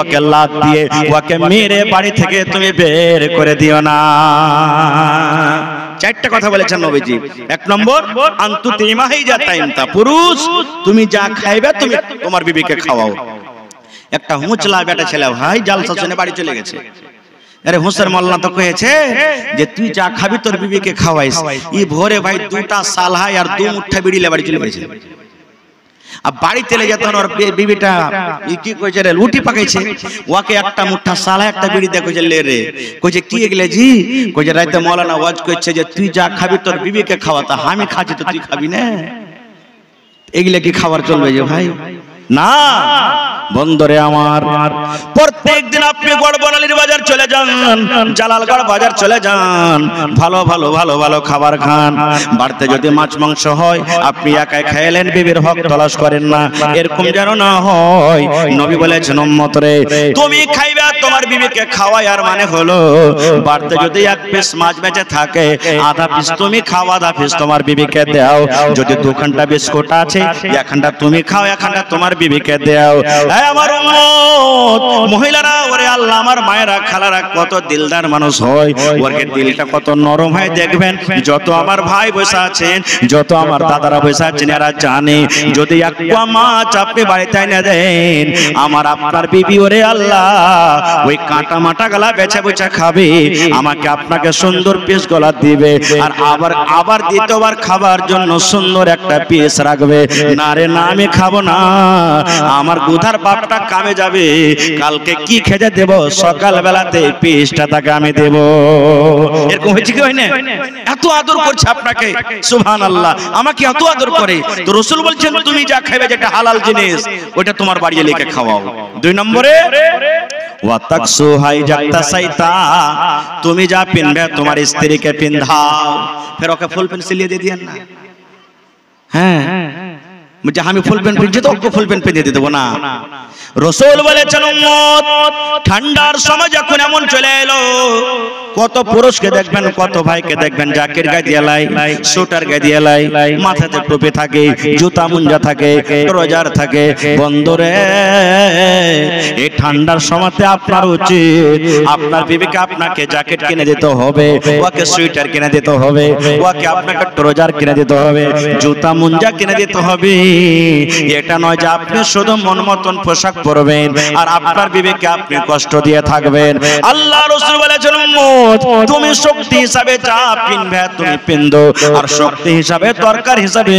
ওকে লাত দিয়ে, ওকে মেরে বাড়ি থেকে তুমি বের করে দিও না। 4টা কথা বলেছেন নবীজি। 1 নম্বর আনতু তিমাহিজা তাইমতা, পুরুষ তুমি যা খাইবে তুমি তোমার বিবিকে খাওয়াও। একটা হুঁচলা বেটা ছেলে ভাই জালসা শুনে বাড়ি চলে গেছে। আরে হুঁসের মোল্লা তো কয়েছে যে তুই যা খাবি তোর বিবিকে খাওয়াইস। ই ভোরে ভাই 2টা সালহাই আর 2 মুঠা বিড়ি লে বাড়ি চলে গেছে। আর বাড়ি চলে যেত ওর বিবিটা কি কইছে রে, লুটি পাকাইছে। ওকে একটা মুঠা সালা একটা বিড়ি দিয়ে কইছে লে রে। কইছে কি এগুলা জি? কইছে রাতে মৌলানা ওয়াজ কইছে যে তুই যা খাবি তোর বিবিকে খাওয়াতা, আমি খাচ্ছি তো তুই খাবি না। এগুলা কি খাবার চলবে যে ভাই? না বন্ধরে আমার, প্রত্যেক দিন আপনি গড়বনালির বাজার চলে যান, জালালগড় বাজার চলে যান, ভালো ভালো ভালো ভালো খাবার খান। বাড়িতে যদি মাছ মাংস হয় আপনি একাই খাইলেন, বিবির হক তলাশ করেন না, এরকম যেন না হয়। নবী বলেছেন উম্মত রে তুমি খাইবে তোমার বিবিকে খাওয়াই, আর মানে হলো বাড়িতে যদি 1 পিস মাছ বেঁচে থাকে, আধা পিস তুমি খাও, আধা পিস তোমার বিবিকে দাও। যদি 2 ঘন্টা বিস্কুট আছে, 1 ঘন্টা তুমি খাও, 1 ঘন্টা তোমার বিবিকে দাও। আমার উম্মত মহিলারা, ওরে আল্লাহ আমার মায়েরা খালারা কত দিলদার মানুষ হয়, ওর দিলটা কত নরম হয় দেখবেন। যত আমার ভাই বসে আছেন, যত আমার দাদারা বসে আছেন, এরা জানে যদি 1 পোয়া মাছ আপনি বাড়িতে এনে দেন, আমার আপনার বিবি ওরে আল্লাহ ওই কাঁটা মাটা গলা বেচা বেচা খাবে, আমাকে আপনাকে সুন্দর পিস গলা দিবে, আর আবার দ্বিতীয়বার খাবার জন্য সুন্দর একটা পিস রাখবে। না রে না, আমি খাবো না, আমার গুধার বাপটা কামে যাবে, কালকে কি খেতে দেব, সকাল বেলাতে পিসটা তাকে আমি দেব। এরকম হয়েছে কি হয় না? এত আদর করছে আপনাকে, সুবহানাল্লাহ, আমাকে এত আদর করে। তো রাসূল বলছেন তুমি যা খাবে যেটা হালাল জিনিস, ওটা তোমার বাড়ি লিখে খাওয়াও। 2 নম্বরে ওয়া তাকসু হাই জাক্তা সাইতা, তুমি যা পিনবে তোমার স্ত্রীকে পিন্ধাও। ফের ওকে ফুল পেন সিলিয়ে দিয়ে দিয়েন না। হ্যাঁ মুঝে আমি ফুল প্যান্ট পিনছি তো ওকে ফুল প্যান্ট পিনিয়ে দিয়ে দেবো না। রাসূল বলেছেন উম্মত ঠান্ডার সময় যখন এমন চলে এলো, কত পুরুষকে দেখবেন, কত ভাইকে দেখবেন জ্যাকেট গায়ে দিয়ে লাই, সোয়েটার গায়ে দিয়ে লাই, মাথাতে টুপি থাকে, জুতা মুঞ্জা থাকে, রোজার থাকে। বন্ধুরে এই ঠান্ডার সময়তে আপনার উচিত আপনার বিবিকে আপনাকে জ্যাকেট কিনে দিতে হবে, ওকে সোয়েটার কিনে দিতে হবে, ওকে আপনাকে ট্রাউজার কিনে দিতে হবে, জুতা মুঞ্জা কিনে দিতে হবে। এটা নয় যে আপনি শুধু মন মতন পোশাক পরবেন আর আপনার বিবিকে আপনি কষ্ট দিয়ে থাকবেন। আল্লাহ রাসূল বলেছেন উম্মত তুমি শক্তি হিসাবে যা পিনবে তুমি পিন্দো, আর শক্তি হিসাবে দরকার হিসাবে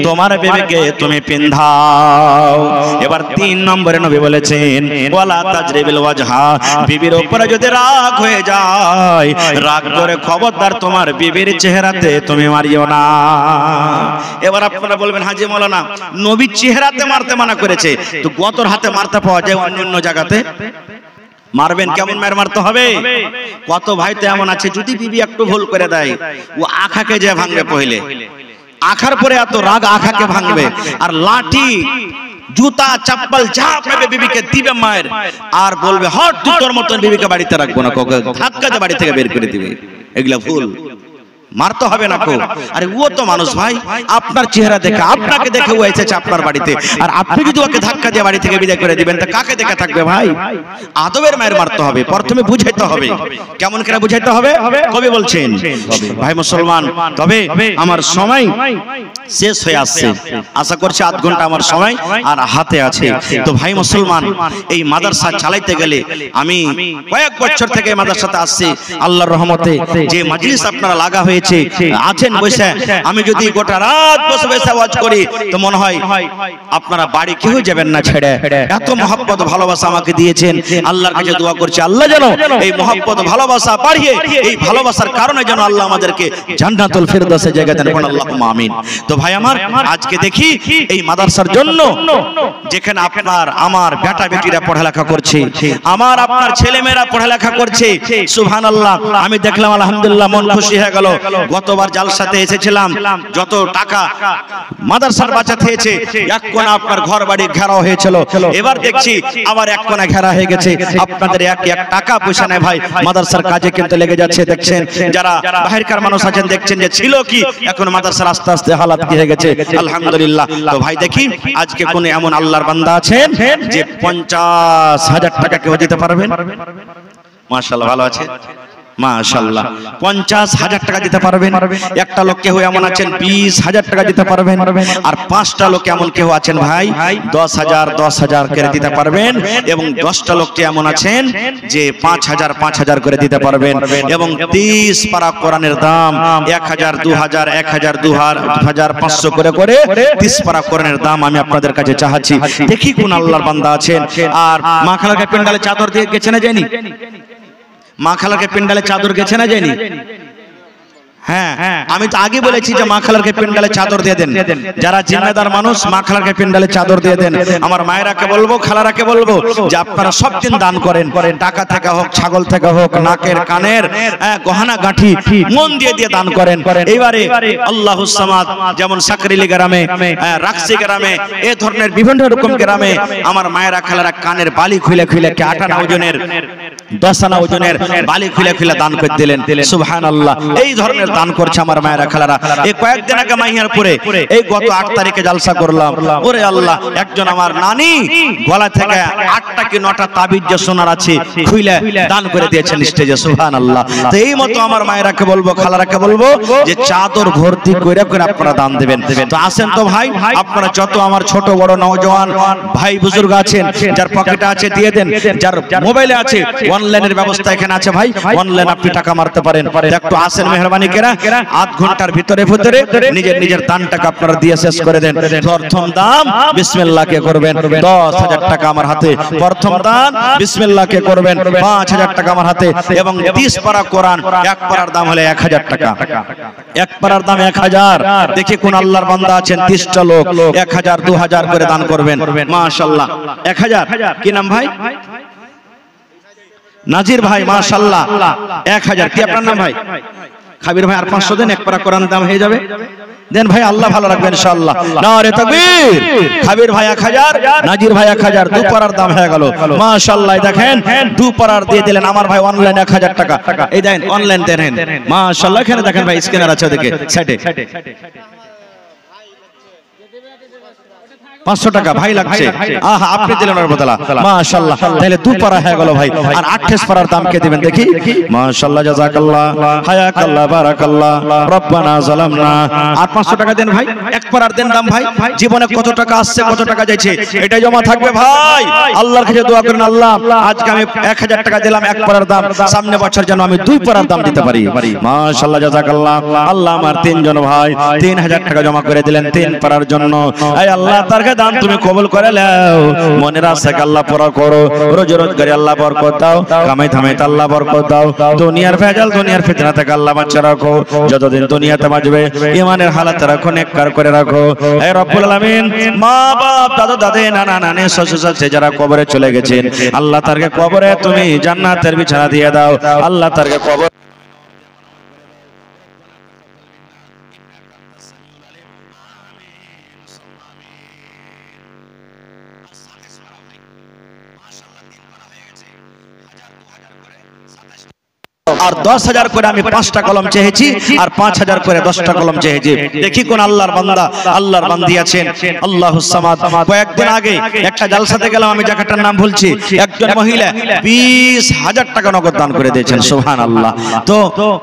তোমার বিবিকে তুমি পিন্ধাও। এবার 3 নম্বরে নবী বলেছেন ওয়ালা তাজরিবিল ওয়াজহা, বিবির উপরে যদি রাগ হয়ে যায়, রাগ করে খবরদার তোমার বিবির চেহারাতে তুমি মারিও না। এবার আপনারা বলবেন হাজী মাওলানা নবীর চেহারাতে মারতে মানা করেছে, তো গতর হাতে মারতে পাওয়া যায় অন্য জায়গাতে, মারবেন কেমন মার মারতে হবে? কত ভাই তো এমন আছে যদি বিবি একটু ভুল করে দেয় ও আখাকে যে ভাঙবে, পहिले আখার পরে এত রাগ আখাকে ভাঙবে, আর লাঠি জুতা চপ্পল যা পাবে বিবিকে দিবে মায়ের, আর বলবে হট তুই তোর মতন বিবিকে বাড়িতে রাখবো না, ধাক্কা দিয়ে বাড়ি থেকে বের করে দিবে। এগুলা ভুল, মারতে হবে না কো। আরে ও তো মানুষ ভাই, আপনার চেহারা দেখে আপনাকে দেখে ও এসেছে আপনার বাড়িতে, আর আপনি যদি ওকে ধাক্কা দিয়ে বাড়ি থেকে বিদায় করে দিবেন তা কাকে দেখে থাকবে ভাই? আদবের মায়ের মারতে হবে, প্রথমে বুঝাইতে হবে। কেমন করে বুঝাইতে হবে? কবি বলছেন ভাই মুসলমান, তবে আমার সময় শেষ হয়ে আসছে, আশা করছি 8 ঘন্টা আমার সময় আর হাতে আছে। তো ভাই মুসলমান এই মাদ্রাসা চালাইতে গেলে আমি কয়েক বছর থেকে মাদ্রাসাতে আসছি, আল্লাহর রহমতে যে মাজলিস আপনারা লাগা হয়ে হয়েছে আছেন বসে, আমি যদি গোটা রাত বসে বসে ওয়াজ করি তো মনে হয় আপনারা বাড়ি কেউ যাবেন না ছেড়ে। এত মহব্বত ভালোবাসা আমাকে দিয়েছেন, আল্লাহর কাছে দোয়া করছি আল্লাহ যেন এই মহব্বত ভালোবাসা বাড়িয়ে এই ভালোবাসার কারণে যেন আল্লাহ আমাদেরকে জান্নাতুল ফিরদাউসে জায়গা দেন, আল্লাহুম্মা আমিন। তো ভাই আমার, আজকে দেখি এই মাদ্রাসার জন্য যেখানে আপনার আমার বেটা বেটিরা পড়ালেখা করছে, আমার আপনার ছেলেমেয়েরা পড়ালেখা করছে, সুবহানাল্লাহ। আমি দেখলাম আলহামদুলিল্লাহ, মন খুশি হয়ে গেল। গতবার জালসাতে এসেছিলাম, যত টাকা মাদ্রাসার বাঁচাতে হয়েছে, এক কোণা আপনার ঘর বাড়ি ঘেরাও হয়েছিল, এবার দেখছি আবার এক কোণা ঘেরা হয়ে গেছে। আপনাদের এক টাকা পয়সা নেই ভাই, মাদ্রাসার কাজে কিন্তু লেগে যাচ্ছে। দেখছেন যারা বাহিরকার মানুষ আছেন, দেখছেন যে ছিল কি, এখন মাদ্রাসার আস্তে আস্তে হালাত কি হয়ে গেছে, আলহামদুলিল্লাহ। তো ভাই দেখি আজকে কোন এমন আল্লাহর বান্দা আছেন যে 50,000 টাকা কেউ দিতে পারবেন? মাশাআল্লাহ, ভালো আছে মাশাআল্লাহ। 50,000 টাকা দিতে পারবেন। একটা লোক কেউ এমন আছেন 20,000 টাকা দিতে পারবেন। আর 5টা লোক এমন কেউ আছেন ভাই 10,000 করে দিতে পারবেন। এবং 10টা লোক এমন আছেন যে 5,000 করে দিতে পারবেন। এবং 30 পারা কোরআনের দাম 1,000, 2,000, 1,000, 2,000, 500 করে করে 30 পারা কোরআনের দাম আমি আপনাদের কাছে চাচ্ছি। দেখি কোন আল্লাহর বান্দা আছেন। আর মা খালাকে পেন্ডালে চাদর দিয়ে গেছে না যায়নি? মা খালাকে পেন্ডালে চাদর গেছে না যায়নি? হ্যাঁ, আমি তো আগে বলেছি যে মা খালারকে পেন্ডালে চাদর দিয়ে দেন। যারা জিম্মেদার মানুষ মা খালারকে পেন্ডালে চাদর দিয়ে দেন। আমার মায়েরাকে বলবো, খালারাকে বলবো যে আপনারা সব দিন দান করেন, টাকা থেকে হোক, ছাগল থেকে হোক, নাকের কানের গহনা গাঁঠি মন দিয়ে দিয়ে দান করেন। এইবারে আল্লাহুস সামাদ, যেমন সাকরিলি গ্রামে, রাকসি গ্রামে, এই ধরনের বিভিন্ন রকম গ্রামে আমার মায়েরা খালারা কানের বালি খুলে খুলে 8 আনা ওজনের, 10 আনা ওজনের বালি খুলে খুলে দান করে দিলেন। সুবহানাল্লাহ। এই ধরনের দান করছে আমার মায়েরা খালারা। এই কয়েকদিন আগে মাইয়ার পরে এই গত 8 তারিখে জালসা করলাম। ওরে আল্লাহ, একজন আমার নানি গলা থেকে 8টা কি 9টা তাবিজ যে সোনার আছে খুলে দান করে দিয়েছেন স্টেজে। সুবহানাল্লাহ। তো এই মতো আমার মায়েরাকে বলবো, খালারাকে বলবো যে চাদর ভর্তি করে করে আপনারা দান দেবেন। তো আসেন তো ভাই, আপনারা যত আমার ছোট বড় নওজওয়ান ভাই বুজুর্গ আছেন, যার পকেটে আছে দিয়ে দেন, যার মোবাইলে আছে অনলাইনের ব্যবস্থা এখানে আছে ভাই, অনলাইন আপনি টাকা মারতে পারেন। একটু আসেন মেহরবানি করে, আধ ঘন্টার ভিতরে ভিতরে নিজের দান টাকা আপনারা দিয়ে শেষ করে দেন। প্রথম দান বিসমিল্লাহ কে করবেন 10,000 টাকা আমার হাতে, প্রথম দান বিসমিল্লাহ কে করবেন 5,000 টাকা আমার হাতে। এবং 30 পারা কোরআন, এক পারার দাম হলো 1,000 টাকা, এক পারার দাম 1,000। দেখি কোন আল্লাহর বান্দা আছেন 30টা লোক 1,000, 2,000 করে দান করবেন। মাশাআল্লাহ। 1,000 কি নাম ভাই? নাজির ভাই, মাশাআল্লাহ। 1,000 কি আপনার নাম ভাই? খাবির ভাই। আর 500 দেন, এক পারা কোরআন দাম হয়ে যাবে। দেন ভাই, আল্লাহ ভালো রাখবেন ইনশাআল্লাহ। নারে তাকবীর। খাবির ভাই 1,000, নাজির ভাই 1,000, 2 পারার দাম হয়ে গেল। মাশাআল্লাহ। দেখেন 2 পারার দিয়ে দিলেন আমার ভাই অনলাইন 1,000 টাকা। এই দেন অনলাইন দেন। মাশাআল্লাহ। এখানে দেখেন ভাই স্ক্যানার আছে ওদিকে সাইডে। 500 টাকা ভাই লাগছে। আহা, আপনি দিলেন ওর বদলা। মাশাআল্লাহ। তাহলে 2 পারা হয়ে গেল ভাই। আর 28 পারার দাম কে দিবেন দেখি? মাশাআল্লাহ, জাযাকাল্লাহ, হায়াকাল্লাহ, বারাকাল্লাহ, রব্বানা যালামনা। আর 500 টাকা দেন ভাই, এক পারার দেন দাম ভাই। জীবনে কত টাকা আসছে, কত টাকা যাচ্ছে, এটা জমা থাকবে ভাই। আল্লাহর কাছে দোয়া করেন, আল্লাহ আজকে আমি 1,000 টাকা দিলাম এক পারার দাম, সামনে বছর যেন আমি 2 পারার দাম দিতে পারি। মাশাআল্লাহ, জাযাকাল্লাহ। আল্লাহ আমার 3 জন ভাই 3,000 টাকা জমা করে দিলেন 3 পারার জন্য। এই আল্লাহ তার দান তুমি কবুল করে নাও। মনের আশাকে আল্লাহ পুরা করো, রোজ রোজগারে আল্লাহ বরকত দাও, কামাই ধামাইতে আল্লাহ বরকত দাও, দুনিয়ার ভেজাল দুনিয়ার ফিতনা থেকে আল্লাহ বাঁচিয়ে রাখো। যতদিন দুনিয়াতে বাঁচবে ঈমানের হালাতে রাখো, নেককার করে রাখো। হে রব্বুল আলামিন, মা বাপ, দাদা দাদি, নানা নানি, শ্বশুর শাশুড়ি যারা কবরে চলে গেছেন, আল্লাহ তারকে কবরে তুমি জান্নাতের বিছানা দিয়ে দাও। আল্লাহ তারকে কবর আর 10,000 করে আমি 5টা কলম চেয়েছি, আর 5,000 করে 10টা কলম চেয়েছি। দেখি কোন আল্লাহর বান্দা, আল্লাহর বান্দি আছেন। আল্লাহুস সামাদ। কয়েকদিন আগে একটা জালসাতে গেলাম, আমি জায়গাটার নাম ভুলছি, একজন মহিলা 20,000 টাকা নগদ দান করে দিয়েছেন। সুবহানাল্লাহ। তো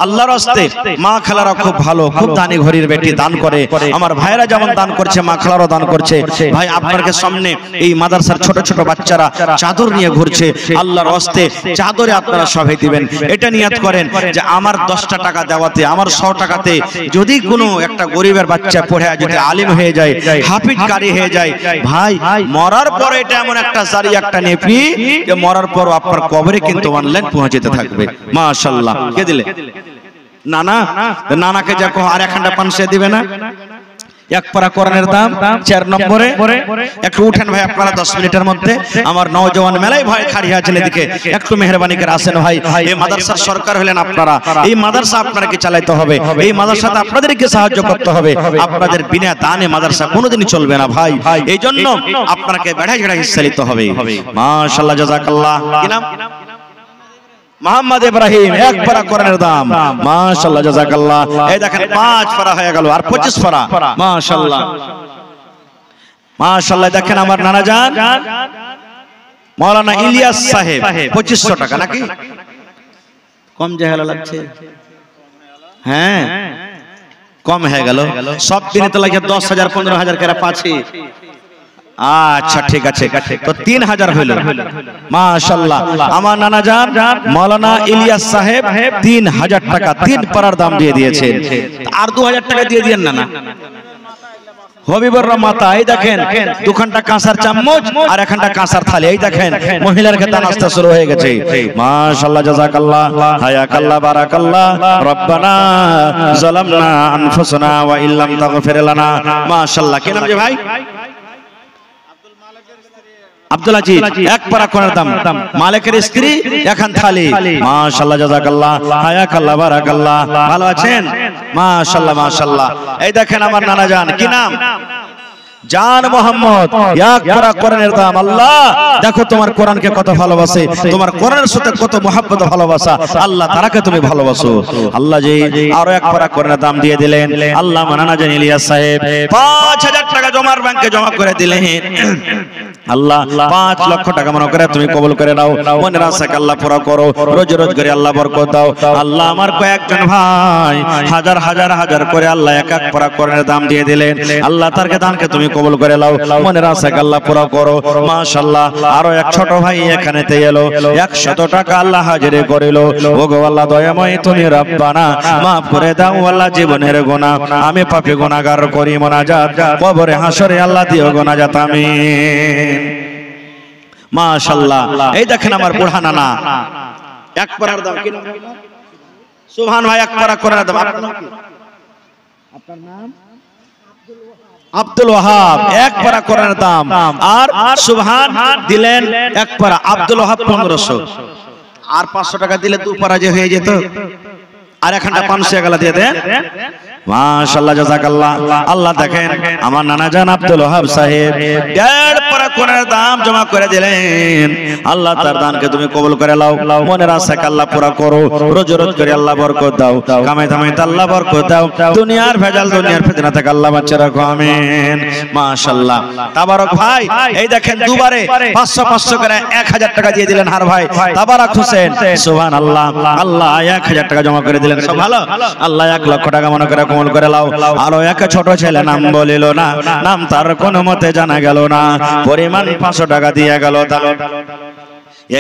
আল্লাহর রাস্তে মা খালারা খুব ভালো, খুব দানি ঘড়ির বেটি দান করে। আমার ভাইরা যেমন দান করছে, মা খালারও দান করছে। ভাই আপনাকে সামনে এই মাদ্রাসার ছোট ছোট বাচ্চারা চাদর নিয়ে ঘুরছে, আল্লাহর রাস্তে চাদরে আপনারা সবাই দিবেন, এটা নিয়াত করেন যে আমার 10টা টাকা দেওয়াতে, আমার 100 টাকাতে যদি কোনো একটা গরিবের বাচ্চা পড়ে যদি আলিম হয়ে যায়, হাফিজ কারি হয়ে যায়, ভাই মরার পরে এটা এমন একটা জারি, একটা নেপি যে মরার পর আপনার কবরে কিন্তু অনলাইন পৌঁছাতে থাকবে। মাশাআল্লাহ। কে দিলে? নানা। নানাকে যখন আর একখানটা পান সে দিবে না? এক পারা কোরআনের দাম 4 নম্বরে। একটু উঠেন ভাই আপনারা 10 মিনিটের মধ্যে। আমার নওজওয়ান মেলাই ভাই খাড়ি আছে এদিকে, একটু মেহেরবানি করে আসেন ভাই। এই মাদ্রাসার সরকার হলেন আপনারা, এই মাদ্রাসা আপনাকে চালাতে হবে, এই মাদ্রাসাতে আপনাদেরকে সাহায্য করতে হবে। আপনাদের বিনা দানে মাদ্রাসা কোনোদিনই চলবে না ভাই। এই জন্য আপনাকে বেড়াই বেড়াই হিস্সা নিতে হবে। মাশাআল্লাহ, জাযাকাল্লাহ। কি নাম? মোহাম্মদ ইব্রাহিম। এক পারা কোরআনের দাম। মাশাআল্লাহ, জাযাকাল্লাহ। এই দেখেন 5 পারা হয়ে গেল, আর 25 পারা। মাশাআল্লাহ, মাশাআল্লাহ। দেখেন আমার নানা জান মাওলানা ইলিয়াস সাহেব 2500 টাকা। নাকি কম জাহেলা লাগছে? হ্যাঁ, কম হয়ে গেল। সব দিনে তো লাগে 10,000 15,000 করে পাচ্ছি। আচ্ছা ঠিক আছে, তো 3000 হইল। মাশাআল্লাহ। আমার নানা জান মাওলানা ইলিয়াস সাহেব 3000 টাকা 3 পারার দাম দিয়ে দিয়েছেন। আর 2000 টাকা দিয়ে দিয়েন না হবিবুর মাতা। এই দেখেন 2খানটা কাঁসার চামচ আর 1খানটা কাঁসার থালি। এই দেখেন মহিলার খেতে নাস্তা শুরু হয়ে গেছে। মাশাআল্লাহ, জাযাকাল্লাহ, হায়াকাল্লাহ, বারাকাল্লাহ। রব্বানা যালামনা আনফুসানা ওয়া ইল্লাম তাগফির লানা। মাশাআল্লাহ। কি নাম যে ভাই? আব্দুল আজিজ। এক পারা কোরআনের দাম। মালিকের স্ত্রী 1খান থালি। মাশাআল্লাহ, জাযাকাল্লাহ, হায়াকাল্লাহ, বারাকাল্লাহ। ভালো আছেন? মাশাআল্লাহ, মাশাআল্লাহ। এই দেখেন আমার নানা জান। কি নাম? জান মোহাম্মদ। এক পারা কোরআনের দাম। আল্লাহ দেখো তোমার কোরআনকে কত ভালোবাসে, তোমার কোরআনের সাথে কত মহব্বত ভালোবাসা। আল্লাহ তারাকে তুমি ভালোবাসো। আল্লাহ যে আরো এক পারা কোরআনের দাম দিয়ে দিলেন। আল্লাহ নানা জান ইলিয়াস সাহেব 5000 টাকা জমার ব্যাংকে জমা করে দিলেন। আল্লাহ 5 লক্ষ টাকা মনে করে তুমি কবুল করে নাও। মনের আশাকে আল্লাহ পুরো করো, রোজ রোজ করে আল্লাহ বরকত দাও। আল্লাহ আমার কয়েকজন ভাই হাজার হাজার হাজার করে আল্লাহ এক এক পারা কোরআনের দাম দিয়ে দিলেন। আল্লাহ তারকে দানকে তুমি কবুল করে নাও, মনের আশাকে আল্লাহ পুরো করো। মাশাআল্লাহ। আরো এক ছোট ভাই এখানেতে এলো, 100 টাকা আল্লাহ হাজিরে করিল। ওগো আল্লাহ দয়াময় তুমি রব্বানা মাফ করে দাও আল্লাহ জীবনের গুনাহ। আমি পাপী গুনাহগার করি মোনাজাত, কবরে হাসরে আল্লাহ দিও গুনাজাত। আমিন। মাশাআল্লাহ। এই দেখেন আমার বুড়া নানা এক পারার দাম। কি নাম? সুবহান ভাই। এক পারা কোরআনের দাম। আপনার নাম কি? আপনার নাম? আব্দুল ওয়াহাব। এক পারা কোরআনের দাম। আর সুবহান দিলেন এক পারা। আব্দুল ওয়াহাব 1500। আর 500 টাকা দিলে 2 পারা যে হয়ে যেত। আর 1খানটা 500 টাকা দিয়ে দেন। মাশাআল্লাহ, জাযাকাল্লাহ। আল্লাহ দেখেন আমার নানা জান আব্দুল ওয়াহাব সাহেব 1.5 পারা কোরআনের দাম জমা করে দিলেন। আল্লাহ তার দানকে তুমি কবুল করে নাও, মনের আশাকে আল্লাহ পুরা করো, রোজ রোজ করে আল্লাহ বরকত দাও, কামাই ধামাইতে আল্লাহ বরকত দাও, দুনিয়ার ভেজাল দুনিয়ার ফিতনা থেকে আল্লাহ বাঁচিয়ে রাখো। আমিন। মাশাআল্লাহ। তাবারক ভাই। এই দেখেন দুবারে 500 500 করে 1000 টাকা দিয়ে দিলেন। হার ভাই তাবারক হোসেন। সুবহানাল্লাহ। আল্লাহ 1000 টাকা জমা করে দিলেন। সব ভালো। আল্লাহ 1 লক্ষ টাকা মনে করে কবুল করে নাও। আরো এক ছোট ছেলে নাম বলিল না, নাম তার কোনো মতে জানা গেল না, পরিমাণ 500 টাকা দিয়ে গেল।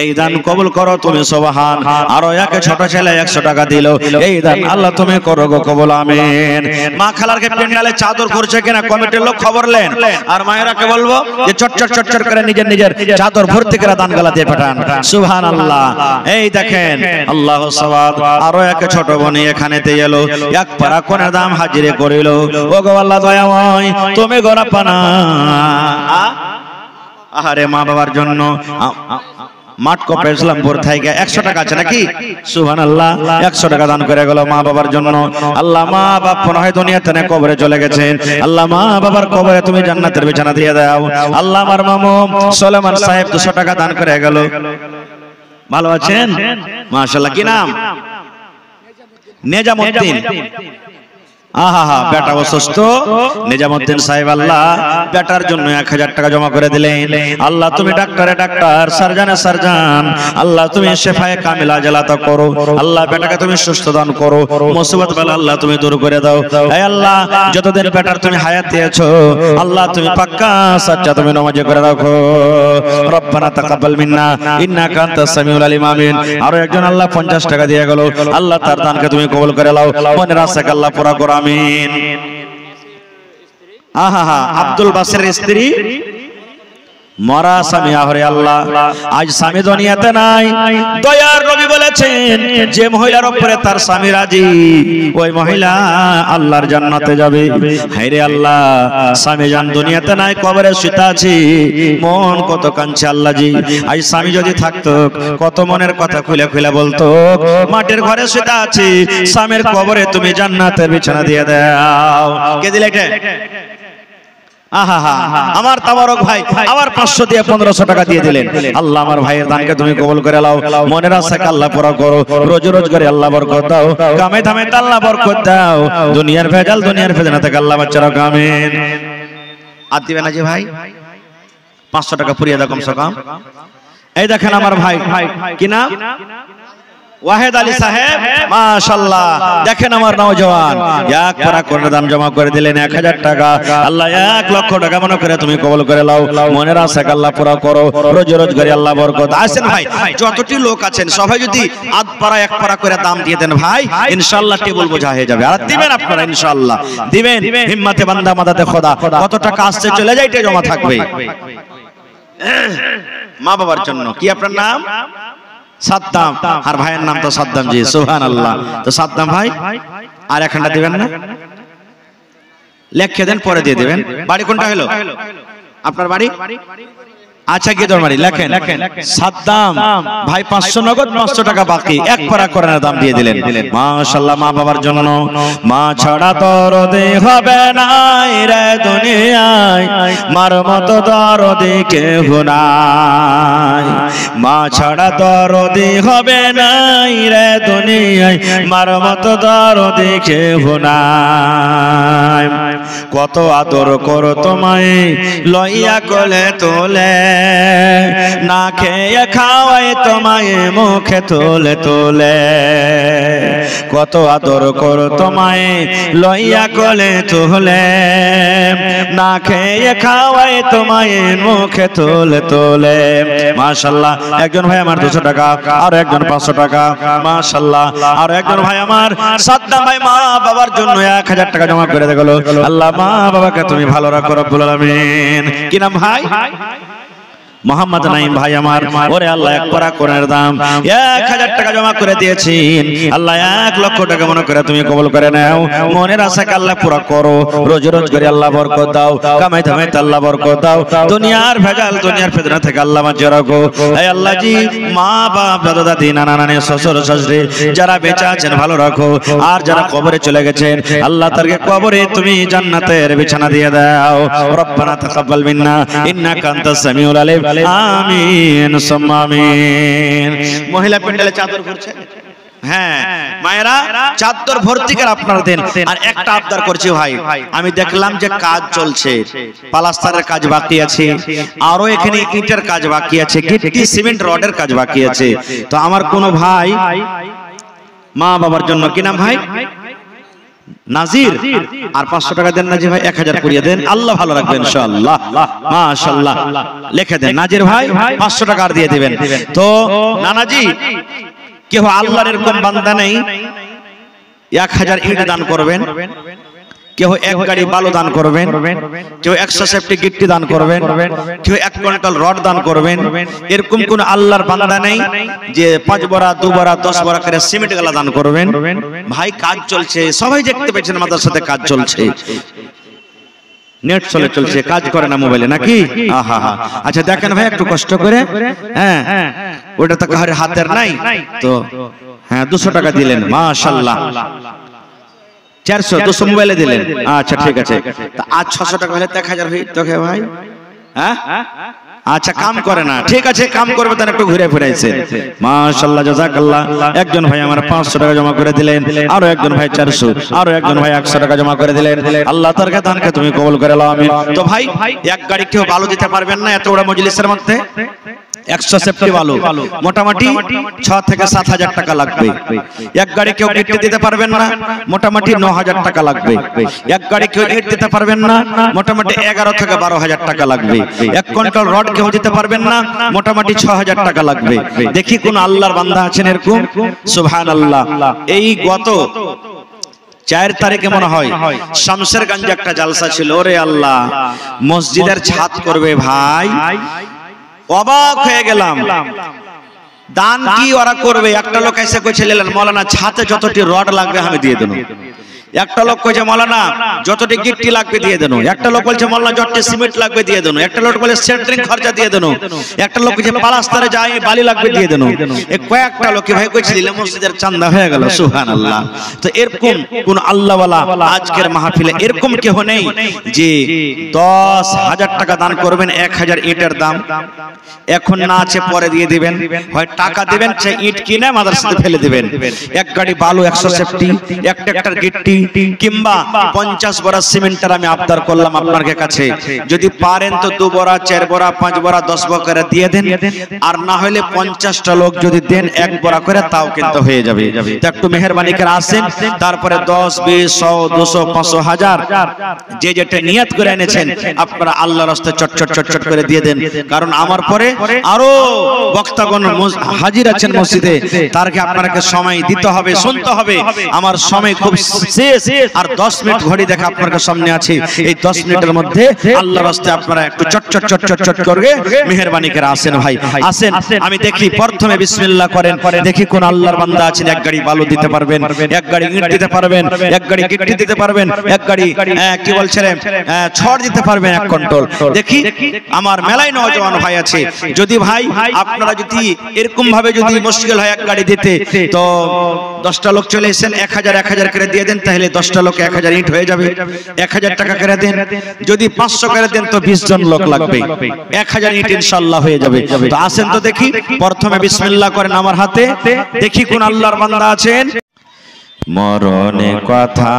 এই দান কবুল করো তুমি সুবহান। আরো এক ছোট ছেলে 100 টাকা দিল। এই দান আল্লাহ তুমি করো গো কবুল। আমিন। মা খালারকে প্যান্ডেলে চাদর করছে কিনা কমিটির লোক খবর নেন। আর মায়েরাকে বলবো যে চটচট চটচট করে নিজের নিজের চাদর ভর্তি করে দান গালা দিয়ে পাঠান। সুবহানাল্লাহ। এই দেখেন আল্লাহু সাওয়াব। আরো এক ছোট বোন এখানেতে এলো, এক পারা কোরআনের দাম হাজিরে করিল। ওগো আল্লাহ দয়াময় তুমি গোরা পানা। আহারে মা বাবার জন্য মাঠকপে ইসলামপুর থেকে 100 টাকা আছে নাকি? সুবহানাল্লাহ। 100 টাকা দান করে গেল মা বাবার জন্য। আল্লাহ মা বাপ মনে হয় দুনিয়াতে না কবরে চলে গেছেন। আল্লাহ মা বাবার কবরে তুমি জান্নাতের বিছানা দিয়ে দাও। আল্লাহ আমার মামু সুলেমান সাহেব 200 টাকা দান করে গেল। ভালো আছেন? মাশাআল্লাহ। কি নাম? নেজামউদ্দিন। আহা বেটা অসুস্থ, নিজামুদ্দিন সাহেব আল্লাহ বেটার জন্য 1000 টাকা জমা করে দিলেন। আল্লাহ তুমি ডাক্তারে ডাক্তার, সার্জনে সার্জন, আল্লাহ তুমি শেফায়ে কামিলা জালাতা করো, আল্লাহ বেটাকে তুমি সুস্থ দান করো, মুসিবত বালা আল্লাহ তুমি দূর করে দাও। হে আল্লাহ যতদিন বেটার তুমি হায়াত দিয়েছো আল্লাহ তুমি পাক্কা সাচ্চা তুমি নামাজ করে রাখো। রব্বানা তাকাব্বাল মিন্না ইন্নাকা আনতাস সামিউল আলিম। আমিন। আরো একজন আল্লাহ 50 টাকা দিয়ে গেল, আল্লাহ তার দানকে তুমি কবুল করে নাও, মনের আশাকে আল্লাহ পুরা করো। আমিন। আহা আব্দুল বাসিরের স্ত্রী মরা স্বামী, আহরে আল্লাহ আজ স্বামী দুনিয়াতে নাই। দয়ার নবী বলেছেন যে মহিলার উপরে তার স্বামী রাজি ওই মহিলা আল্লাহর জান্নাতে যাবে। হায়রে আল্লাহ স্বামী জান দুনিয়াতে নাই, কবরে শুতে আছে, মন কত কাঁদছে আল্লাহ জি। আজ স্বামী যদি থাকতো কত মনের কথা খুলে খুলে বলতো। মাটির ঘরে শুতে আছে, স্বামীর কবরে তুমি জান্নাতের বিছানা দিয়ে দাও। কে দিলে এটা? আহা আমার তাবারক ভাই আবার 500 দিয়ে 1500 টাকা দিয়ে দিলেন। আল্লাহ আমার ভাইয়ের দানকে তুমি কবুল করে নাও, মনের আশাকে আল্লাহ পুরা করো, রোজ রোজগারে আল্লাহ বরকত দাও, কামে ধামে আল্লাহ বরকত দাও, দুনিয়ার ভেজাল দুনিয়ার ফেতনা থেকে আল্লাহ বাঁচাও। আমিন। আর দিবেন না জি ভাই 500 টাকা পুরিয়ে দাও কমসে কম। এই দেখেন আমার ভাই, কি নাম? ওয়াহেদ আলী সাহেব, মাশাআল্লাহ। দেখেন আমার নওজওয়ান এক পারা করে দাম জমা করে দিলেন 1000 টাকা। আল্লাহ 1 লক্ষ টাকা মনে করে তুমি কবুল করে নাও, মনের আশাকে আল্লাহ পুরা করো, রোজ রোজগারে আল্লাহ বরকত। আসেন ভাই যতটি লোক আছেন সবাই যদি আধ পারা 1 পারা করে দাম দিয়ে দেন ভাই ইনশাআল্লাহ টেবিল বোঝা হয়ে যাবে। আর দিবেন আপনারা ইনশাআল্লাহ দিবেন। হিম্মতে বান্দা মাদাতে খোদা, কত টাকা আসছে চলে যাইতে জমা থাকবে মা বাবার জন্য। কি আপনার নাম? সাদ্দাম। আর ভাইয়ের নাম তো সাদ্দাম জি, সুবহানাল্লাহ। তো সাদ্দাম ভাই আর এখানটা দিবেন না, লেখে দেন পরে দিয়ে দিবেন। বাড়ি কোনটা হলো আপনার বাড়ি? আচ্ছা গিয়ে বাড়ি লেখেন। সাদ্দাম ভাই 500 নগদ, 500 টাকা বাকি, 1 পারা কোরআনের দাম দিয়ে দিলেন। মাশাআল্লাহ। মা বাবার জন্য, মা ছাড়া দরদি হবে না রে দুনিয়ায়, মার মতো দরদি কেহ নাই। মা ছাড়া দরদি হবে না রে দুনিয়ায়, মার মতো দরদি কেহ নাই। কত আদর করো তোমায় লইয়া কোলে তোলে, না খেয়ে খাওয়াই তোমায় মুখে তোলে তোলে। কত আদর করো তোমায় লইয়া কোলে তোলে, না খেয়ে খাওয়াই তোমায় মুখে তোলে তোলে। মাশাআল্লাহ। একজন ভাই আমার 200 টাকা, আর একজন 500 টাকা। মাশাআল্লাহ। আর একজন ভাই আমার সাদ্দাম ভাই মা বাবার জন্য 1000 টাকা জমা করে গেল। আল্লাহ মা বাবাকে তুমি ভালো রাখো রব্বুল আলামিন। কি নাম ভাই? মোহাম্মদ নাইম ভাই আমার। ওরে আল্লাহ 1 পারা কোরআনের দাম 1000 টাকা জমা করে দিয়েছেন। আল্লাহ 1 লক্ষ টাকা মনে করে তুমি কবুল করে নাও, মনের আশাকে আল্লাহ পুরা করো, রোজ রোজ করে আল্লাহ বরকত দাও, কামাই ধামে আল্লাহ বরকত দাও, দুনিয়ার ভেজাল দুনিয়ার ফিতনা থেকে আল্লাহ বাঁচিয়ে রাখো। হে আল্লাহ জি মা বাপ দাদা দাদি নানা নানি শ্বশুর শাশুড়ি যারা বেঁচে আছেন ভালো রাখো, আর যারা কবরে চলে গেছেন আল্লাহ তাদেরকে কবরে তুমি জান্নাতের বিছানা দিয়ে দাও। রব্বানা তাকাব্বাল মিন্না ইন্নাকা আনতাস সামিউল আলিম। আমিন সুম্মা আমিন। মহিলা প্যান্ডেলে চাদর ভরছে, হ্যাঁ মায়েরা চাদর ভর্তি করে আপনারা দেন। আর একটা আবদার করছি ভাই, আমি দেখলাম যে কাজ চলছে, প্লাস্টারের কাজ বাকি আছে, আরো এখানে ইটের কাজ বাকি আছে, গিট্টি সিমেন্ট রডের কাজ বাকি আছে। তো আমার কোন ভাই মা বাবার জন্য, কি নাম ভাই? নাজির। আর 500 টাকা দেন নাজির ভাই, 1000 করিয়ে দেন, আল্লাহ ভালো রাখবেন ইনশাআল্লাহ। মাশাআল্লাহ। লিখে দেন নাজির ভাই 500 টাকা আর দিয়ে দিবেন। তো নানাজি কেউ আল্লাহর এরকম বান্দা নেই 1000 ইট দান করবেন, কেউ 1 গাড়ি বালু দান করবেন, কেউ 100 সেফটি গিট্টি দান করবেন, কেউ 1 কুইন্টাল রড দান করবেন। এরকম কোন আল্লাহর বান্দা নেই যে 5 বড়া 2 বড়া 10 বড়া করে সিমেন্ট গালা দান করবেন। ভাই কাজ চলছে, সবাই দেখতে পাচ্ছেন মাদ্রাসাতে কাজ চলছে, নেট চলছে, কাজ করে না মোবাইলে নাকি? আহা হা। আচ্ছা দেখেন ভাই একটু কষ্ট করে, হ্যাঁ ওটা তো কাহার হাতের নাই, তো হ্যাঁ 200 টাকা দিলেন মাশাআল্লাহ। 400 200 মোবাইলে দিলেন, আচ্ছা ঠিক আছে। তা আজ 600 টাকা হলে 1000 হই তোকে ভাই, হ্যাঁ আচ্ছা কাম করে না, ঠিক আছে কাম করবে তাহলে একটু ঘুরে ফিরেছে। মাশাআল্লাহ জাযাকাল্লাহ। একজন ভাই আমার 500 টাকা জমা করে দিলেন, আরো একজন ভাই 400, আরো একজন ভাই 100 টাকা জমা করে দিলেন। আল্লাহ তার দানকে তুমি কবুল করে নাও, আমিন। তো ভাই এক গাড়ি কেউ বালু দিতে পারবেন না এত বড় মজলিসের মধ্যে। 100 সেফটি বালু মোটামুটি 6 থেকে 7 হাজার টাকা লাগবে। এক গাড়ি কেউ ইট দিতে পারবেন না, মোটামুটি 9 হাজার টাকা লাগবে। এক গাড়ি কেউ ইট দিতে পারবেন না, মোটামুটি 11 থেকে 12 হাজার টাকা লাগবে। 1 কুইন্টাল রড কেউ দিতে পারবেন না, মোটামুটি 6 হাজার টাকা লাগবে। দেখি কোন আল্লাহর বান্দা আছেন এরকম? সুবহানাল্লাহ। এই গত 4 তারিখে মনে হয় শামসেরগঞ্জে একটা জালসা ছিল। ওরে আল্লাহ, মসজিদের ছাদ করবে ভাই, অবাক হয়ে গেলাম। দান কি ওরা করবে? একটা লোক এসে কইছে মৌলানা ছাতে যতটি রড লাগবে আমি দিয়ে দেব। একটা লোক কইছে মৌলানা যতটি গিট্টি লাগবে দিয়ে দেন। একটা লোক বলছে মৌলানা যতটি সিমেন্ট লাগবে দিয়ে দেন। একটা লোক বলে সেন্টারিং খরচা দিয়ে দেন। একটা লোক কইছে পালাস্তারে যাই বালি লাগবে দিয়ে দেন। এই কয়েকটা লোকে ভাই কইছে দিলে মসজিদের চাঁদা হয়ে গেল। সুবহানাল্লাহ। তো এরকম কোন আল্লাহওয়ালা আজকের মাহফিলে এরকম কেউ নেই যে 10,000 টাকা দান করবেন 1000 ইটের দাম এখন না আছে পরে দিয়ে দিবেন, হয় টাকা দিবেন সে ইট কিনে মাদ্রাসাতে ফেলে দিবেন। এক গাড়ি বালু 100 সেফটি, এক ট্রাক্টর গিট্টি কিংবা 50 বড়া সিমেন্টের আমি আবদার করলাম আপনার কাছে। যদি পারেন তো 2 বড়া 4 বড়া 5 বড়া 10 বড়া করে দিয়ে দেন, আর না হলে 50টা লোক যদি দেন 1 বড়া করে তাও কিন্তু হয়ে যাবে। তো একটু মেহেরবানি করে আসেন, তারপরে 10 20 100 200 500 1000 যে যেটা নিয়ত করে এনেছেন আপনারা আল্লাহর রাস্তায় চটচট চটচট করে দিয়ে দেন। কারণ আমার পরে আরো বক্তাগণ হাজির আছেন মসজিদে, তারকে আপনাকে সময় দিতে হবে, শুনতে হবে। আমার সময় খুব শেষ, আর 10 মিনিট ঘড়ি দেখা আপনার সামনে আছে। এই 10 মিনিটের মধ্যে আল্লাহর রাস্তায় আপনারা একটু চটচট চটচট চট করে মেহেরবানি করে আসেন ভাই, আসেন। আমি দেখি প্রথমে বিসমিল্লাহ করেন, দেখি কোন আল্লাহর বান্দা আছেন এক গাড়ি বালু দিতে পারবেন, এক গাড়ি ইট দিতে পারবেন, এক গাড়ি গিট্টি দিতে পারবেন, এক গাড়ি কি বলছিলেন ছড় দিতে পারবেন 1 কুইন্টাল। দেখি আমার মেলায় নওজওয়ান ভাই আছে। যদি ভাই আপনারা যদি এরকম ভাবে যদি মুশকিল হয় এক গাড়ি দিতে, তো 10টা লোক চলে এসেন 1000 করে দিয়ে দেন, তাহলে 10টা লোক 1000 ইট হয়ে যাবে। 1000 টাকা করে দেন, যদি 500 করে দেন তো 20 জন লোক লাগবে, 1000 ইট ইনশাআল্লাহ হয়ে যাবে। তো আসেন তো দেখি, প্রথমে বিসমিল্লাহ করেন আমার হাতে, দেখি কোন আল্লাহর বান্দা আছেন। মরণে কথা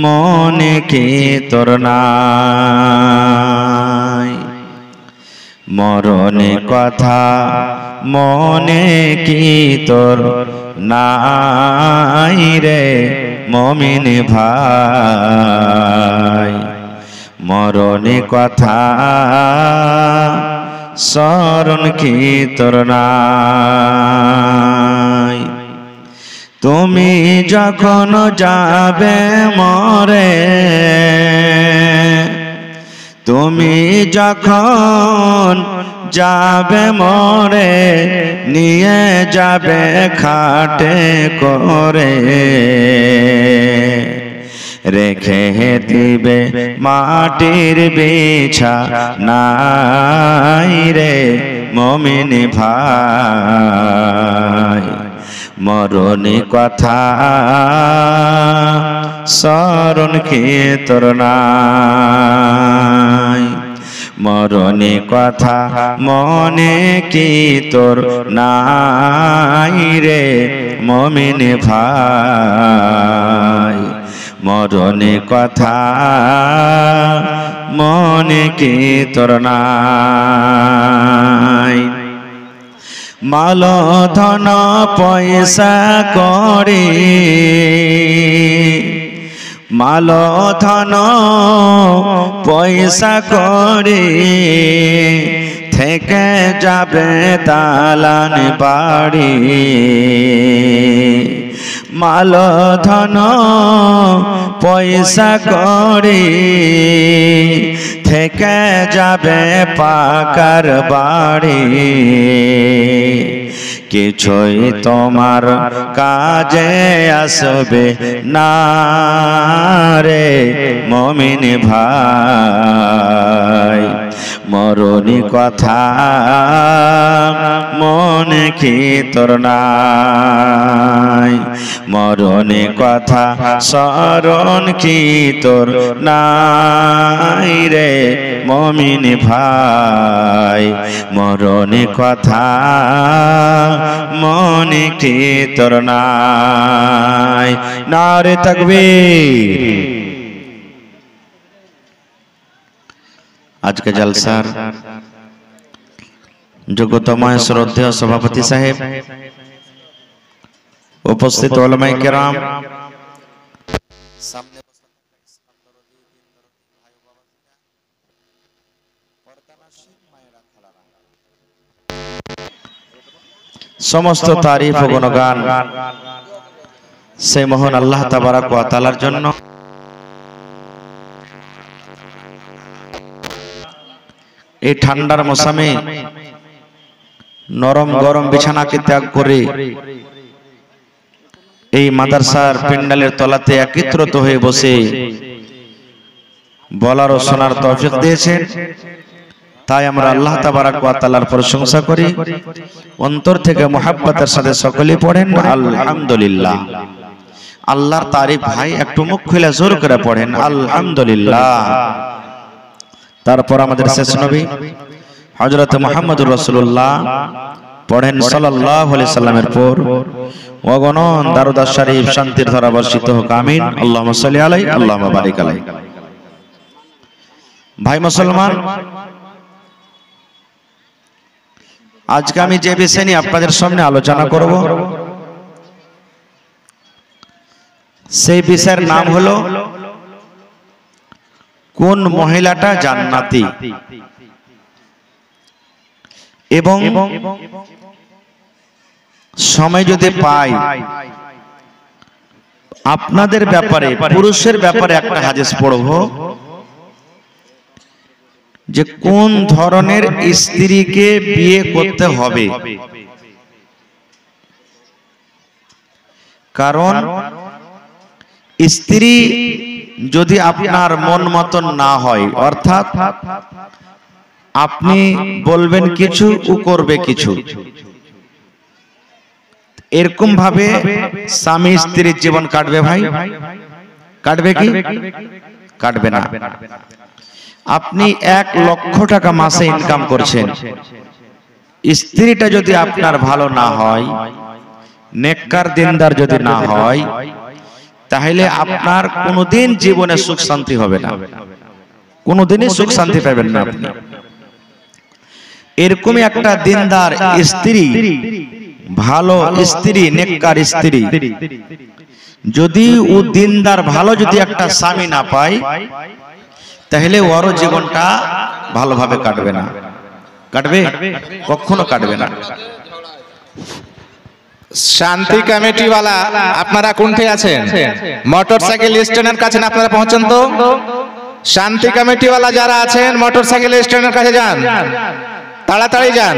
মনে কি তোর নাই, মরণে কথা মনে কি তোর নাই রে মুমিন ভাই, মরণে কথা স্মরণ কি তোর নাই। তুমি যখন যাবে মরে, তুমি যখন যাবে মরে, নিয়ে যাবে খাটে করে, রেখে দিবে মাটির বিছানায় রে মুমিন ভাই, মরণে কথা স্মরণ কি তোর নাই, মরণে কথা মনে কি তোর নাই রে মুমিন ভাই, মরণে কথা মনে কি তোর নাই। মাল ধন পয়সা করে, মাল ধন পয়সা করে, থেকে যাবে দালান বাড়ি, মাল ধন পয়সা করে, থেকে যাবে পাকার বাড়ি, কিছুই তোমার কাজে আসবে না রে মুমিন ভাই, মরণি কথা মনে কি তোর নাই, মরণি কথা স্মরণ কি তোর নাই রে মুমিন ভাই, মরণি কথা মনে কি তোর নাই। নারে তাকবীর। আজকে জলসার যোগ্যতমায় শ্রদ্ধেয় সভাপতি সাহেব, উপস্থিত উলামায়ে কেরাম, সামনে সমস্ত তারিফ ও গুণগান সেই মহান আল্লাহ তাবারক ওয়া তাআলার জন্য। এই ঠান্ডার মৌসুমে নরম গরম বিছানাকে ত্যাগ করে এই মাদ্রাসার প্যান্ডেলের তলাতে একত্রিত হয়ে বসে বলার ও শোনার তৌফিক দিয়েছেন, তাই আমরা আল্লাহ তাবারক ওয়া তাআলার প্রশংসা করি। অন্তর থেকে মুহাব্বতের সাথে সকলেই পড়েন আলহামদুলিল্লাহ। আল্লাহর তারিফ ভাই একটু মুখ খুলে জোর করে পড়েন আলহামদুলিল্লাহ। তারপর আমাদের শেষ নবী হযরত মুহাম্মদুর রাসূলুল্লাহ পড়েন সাল্লাল্লাহু আলাইহি সাল্লামের পর অগণন দারুদ শরীফ শান্তির ধারা বর্ষিত হোক, আমিন। আল্লাহুম্মা সাল্লি আলাইহি আল্লাহুম্মা বারিক আলাইহি। ভাই মুসলমান, আজকে আমি যে বিষয় নিয়ে আপনাদের সামনে আলোচনা করব সেই বিষয়ের নাম হলো কোন মহিলাটা জান্নাতি, এবং সময় যদি পাই আপনাদের ব্যাপারে, পুরুষের ব্যাপারে একটা হাদিস পড়ব যে কোন ধরনের স্ত্রীকে বিয়ে করতে হবে। কারণ স্ত্রী যদি আপনার মন মতন না হয়, অর্থাৎ আপনি বলবেন কিছু ও করবে কিছু, এরকম ভাবে স্বামী স্ত্রীর জীবন কাটবে ভাই? কাটবে কি? কাটবে না। আপনি 1 লক্ষ টাকা মাসে ইনকাম করছেন, স্ত্রীটা যদি আপনার ভালো না হয়, নেককার দিনদার যদি না হয়, তাহলে আপনার কোনোদিন জীবনে সুখ শান্তি হবে না, কোনোদিনই সুখ শান্তি পাবেন না আপনি। এরকমই একটা দিনদার স্ত্রী, ভালো স্ত্রী, নেককার স্ত্রী, যদি ও দিনদার ভালো যদি একটা স্বামী না পায়, তাহলে ওর জীবনটা ভালোভাবে কাটবে না। কাটবে? কখনো কাটবে না। শান্তি কমিটিওয়ালা আপনারা কোনঠে আছেন? মোটরসাইকেল স্ট্যান্ডের কাছে আপনারা পৌঁছান তো। শান্তি কমিটিওয়ালা যারা আছেন মোটরসাইকেল স্ট্যান্ডের কাছে যান, তাড়াতাড়ি যান।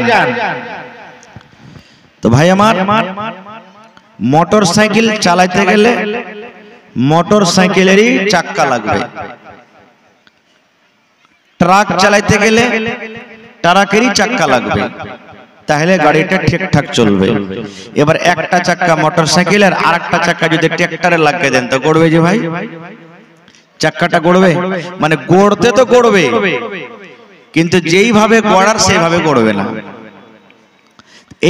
তো ভাই আমার, মোটরসাইকেল চালাতে গেলে মোটরসাইকেলেরই চাক্কা লাগবে, ট্রাক চালাতে গেলে ট্রাকেরই চাক্কা লাগবে, তাহলে গাড়িটা ঠিকঠাক চলবে। এবার একটা চাক্কা মোটরসাইকেলের আর একটা চাক্কা যদি ট্রাক্টরে লাগিয়ে দেন তো গড়বে যে ভাই? চাক্কাটা গড়বে? মানে গড়তে তো গড়বে, কিন্তু যেইভাবে গড়ার সেইভাবে গড়বে না।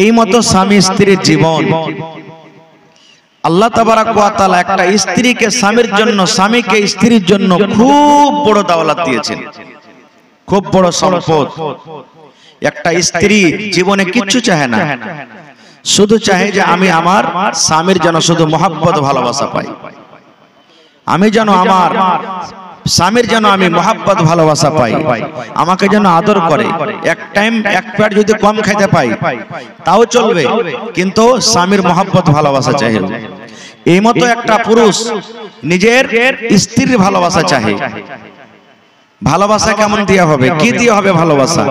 এই মতো স্বামী স্ত্রীর জীবন, আল্লাহ তাবারাক ওয়া তাআলা একটা স্ত্রীকে স্বামীর জন্য, স্বামীকে স্ত্রীর জন্য খুব বড় দাওলাত দিয়েছেন, খুব বড় সম্পদ। একটা স্ত্রী জীবনে কিচ্ছু চায় না, শুধু চাহে যে আমি আমার স্বামীর যেন শুধু মহব্বত ভালোবাসা পাই, আমি যেন আমার স্বামীর যেন আমি মহব্বত ভালোবাসা পাই, আমাকে যেন আদর করে। এক টাইম এক পেট যদি কম খাইতে পাই তাও চলবে, কিন্তু স্বামীর মহব্বত ভালোবাসা চাহে। এই মতো একটা পুরুষ নিজের স্ত্রীর ভালোবাসা চাহে। ভালোবাসা কেমন দেয়া হবে? কি দিয়ে হবে ভালোবাসা?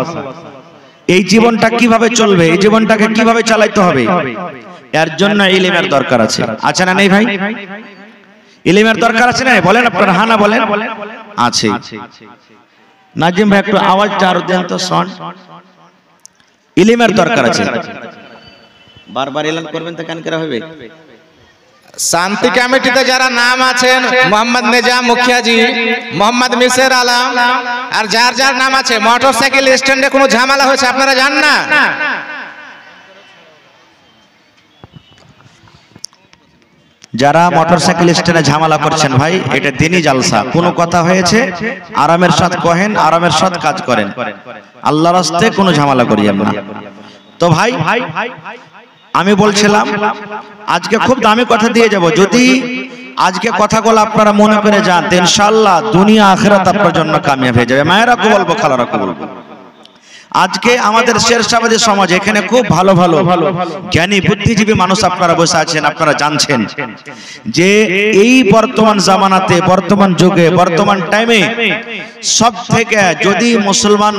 এই জীবনটা কিভাবে চলবে, এই জীবনটাকে কিভাবে চালাইতে হবে, এর জন্য ইলমের দরকার আছে। আছে না নেই ভাই? ইলমের দরকার আছে না? বলেন আপনারা, হ্যাঁ না বলেন? আছে। নাজিম ভাই একটু আওয়াজটা আরো দেন তো, সাউন্ড। ইলিমের দরকার আছে, বারবার এলান করবেন তো কান করা হবে। শান্তি কমিটিতে যারা নাম আছেন, মোহাম্মদ নিজাম মুখিয়াজি, মোহাম্মদ মিসের আলম, আর যার যার নাম আছে, মোটরসাইকেল স্ট্যান্ডে কোনো ঝামেলা হয়েছে আপনারা জান না? যারা মোটরসাইকেল স্ট্যান্ডে ঝামেলা করছেন ভাই, এটা দিনই জালসা। কোনো কথা হয়েছে আরামের সাথে কহেন, আরামের সাথে কাজ করেন, আল্লাহর রাস্তায় কোনো ঝামেলা করিয়েন না। তো ভাই আমি বলছিলাম আজকে খুব দামি কথা দিয়ে যাব। যদি আজকে কথাগুলো আপনারা মনে করে যান তো ইনশাআল্লাহ দুনিয়া আখিরাত আপনার জন্য কামিয়াব হয়ে যাবে। মায়েরা কো বলবো, খালারা কো বলবো, আজকে আমাদের শেরশাবাদী সমাজ, এখানে খুব ভালো ভালো জ্ঞানী বুদ্ধিজীবী মানুষ আপনারা বসে আছেন। আপনারা জানছেন যে এই বর্তমান জামানাতে, বর্তমান যুগে, বর্তমান টাইমে সব থেকে যদি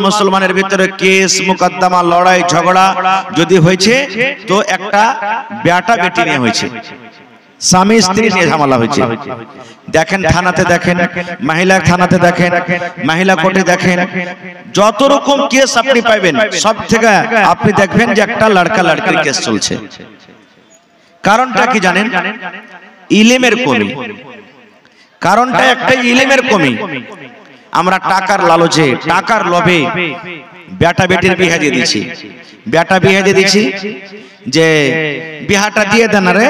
মুসলমানের ভিতরে কেস মুকদ্দমা, লড়াই ঝগড়া যদি হয়েছে তো একটা বেটা বেটি নিয়ে হয়েছে, স্বামী স্ত্রী নিয়ে ঝামেলা হয়েছে। দেখেন থানাতে, দেখেন মহিলা থানাতে, দেখেন মহিলা কোর্টে, দেখেন যত রকম কেস আপনি পাইবেন সব থেকে আপনি দেখবেন যে একটা লড়কা লড়কির কেস চলছে। কারণটা কি জানেন? ইলমের কমি। কারণটা একটা ইলমের কমি। আমরা টাকার লালচে, টাকার লোভে বেটা বেটির বিয়ে দিয়ে দিচ্ছি। বেটা বিয়ে দিয়ে দিচ্ছি যে বিহাটা দিয়ে দেন রে,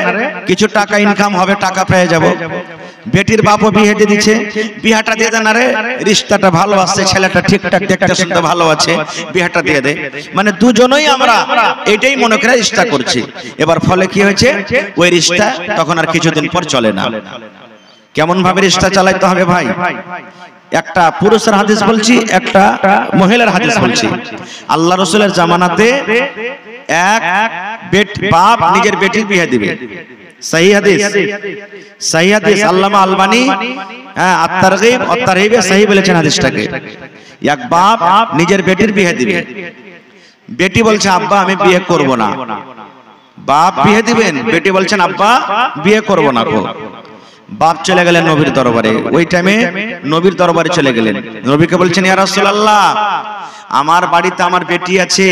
কিছু টাকা ইনকাম হবে, টাকা পেয়ে যাব। বেটির বাপও বিয়ে দিয়ে দিচ্ছে, বিহাটা দিয়ে দেন রে, রিশতাটা ভালো আছে, ছেলেটা ঠিকঠাক দেখতে শুনতে ভালো আছে, বিহাটা দিয়ে দে। মানে দুজনেই আমরা এটাই মনে করে রিশতা করছি। এবার ফলে কি হয়েছে, ওই রিশতা তখন আর কিছুদিন পর চলে না। কেমন ভাবে রিশতা চালাইতে হবে ভাই? একটা পুরুষের হাদিস বলছি, একটা মহিলার হাদিস বলছি। আল্লাহ রাসূলের জামানাতে এক বাপ নিজের বেটির বিয়ে দিবে, সহি হাদিস, সহি হাদিস। আল্লামা আলবানী আত-তারগীব ও তারহিবে সহি বলেছেন হাদিসটাকে। এক বাপ নিজের বেটির বিয়ে দিবে, বেটি বলছে আব্বা আমি বিয়ে করব না। বাপ বিয়ে দিবেন, বেটি বলছেন আব্বা বিয়ে করব না। বাপ চলে গেলেন নবীর দরবারে। ওই টাইমে নবীর দরবারে চলে গেলেন, নবীকে বলছেন ইয়া রাসূলুল্লাহ, আমার বাড়িতে আমার বেটি আছে,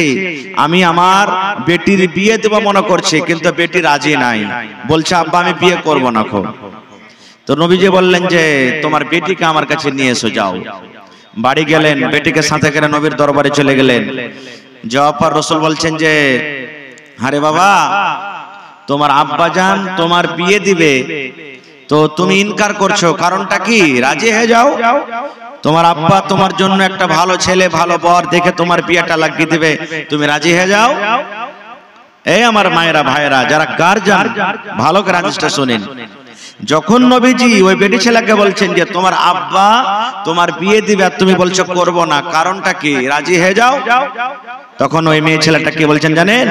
আমি আমার বেটির বিয়ে দেব মনে করছি, কিন্তু বেটি রাজি নাই, বলছে আব্বা আমি বিয়ে করব না। তো নবীজি বললেন যে তোমার বেটিকে আমার কাছে নিয়ে এসো, যাও। বাড়ি গেলেন, বেটিকে সাথে করে নবীর দরবারে চলে গেলেন। যাওয়ার পর রাসূল বলছেন যে আরে বাবা, তোমার আব্বা জান তোমার বিয়ে দিবে, তো তুমি ইনকার করছো, কারণটা কি? রাজি হয়ে যাও, তোমার আব্বা তোমার জন্য একটা ভালো ছেলে, ভালো বর দেখে তোমার বিয়েটা লাগিয়ে দিবে, তুমি রাজি হয়ে যাও। এই আমার মায়েরা ভাইয়েরা যারা গার্জিয়ান, ভালো করে হাদিসটা শুনেন। যখন নবীজি ওই বেটি ছেলেকে বলছেন যে তোমার আব্বা তোমার বিয়ে দিবে আর তুমি বলছো করব না, কারণটা কি? রাজি হয়ে যাও। তখন ওই মেয়ে ছেলেটা কি বলছেন জানেন?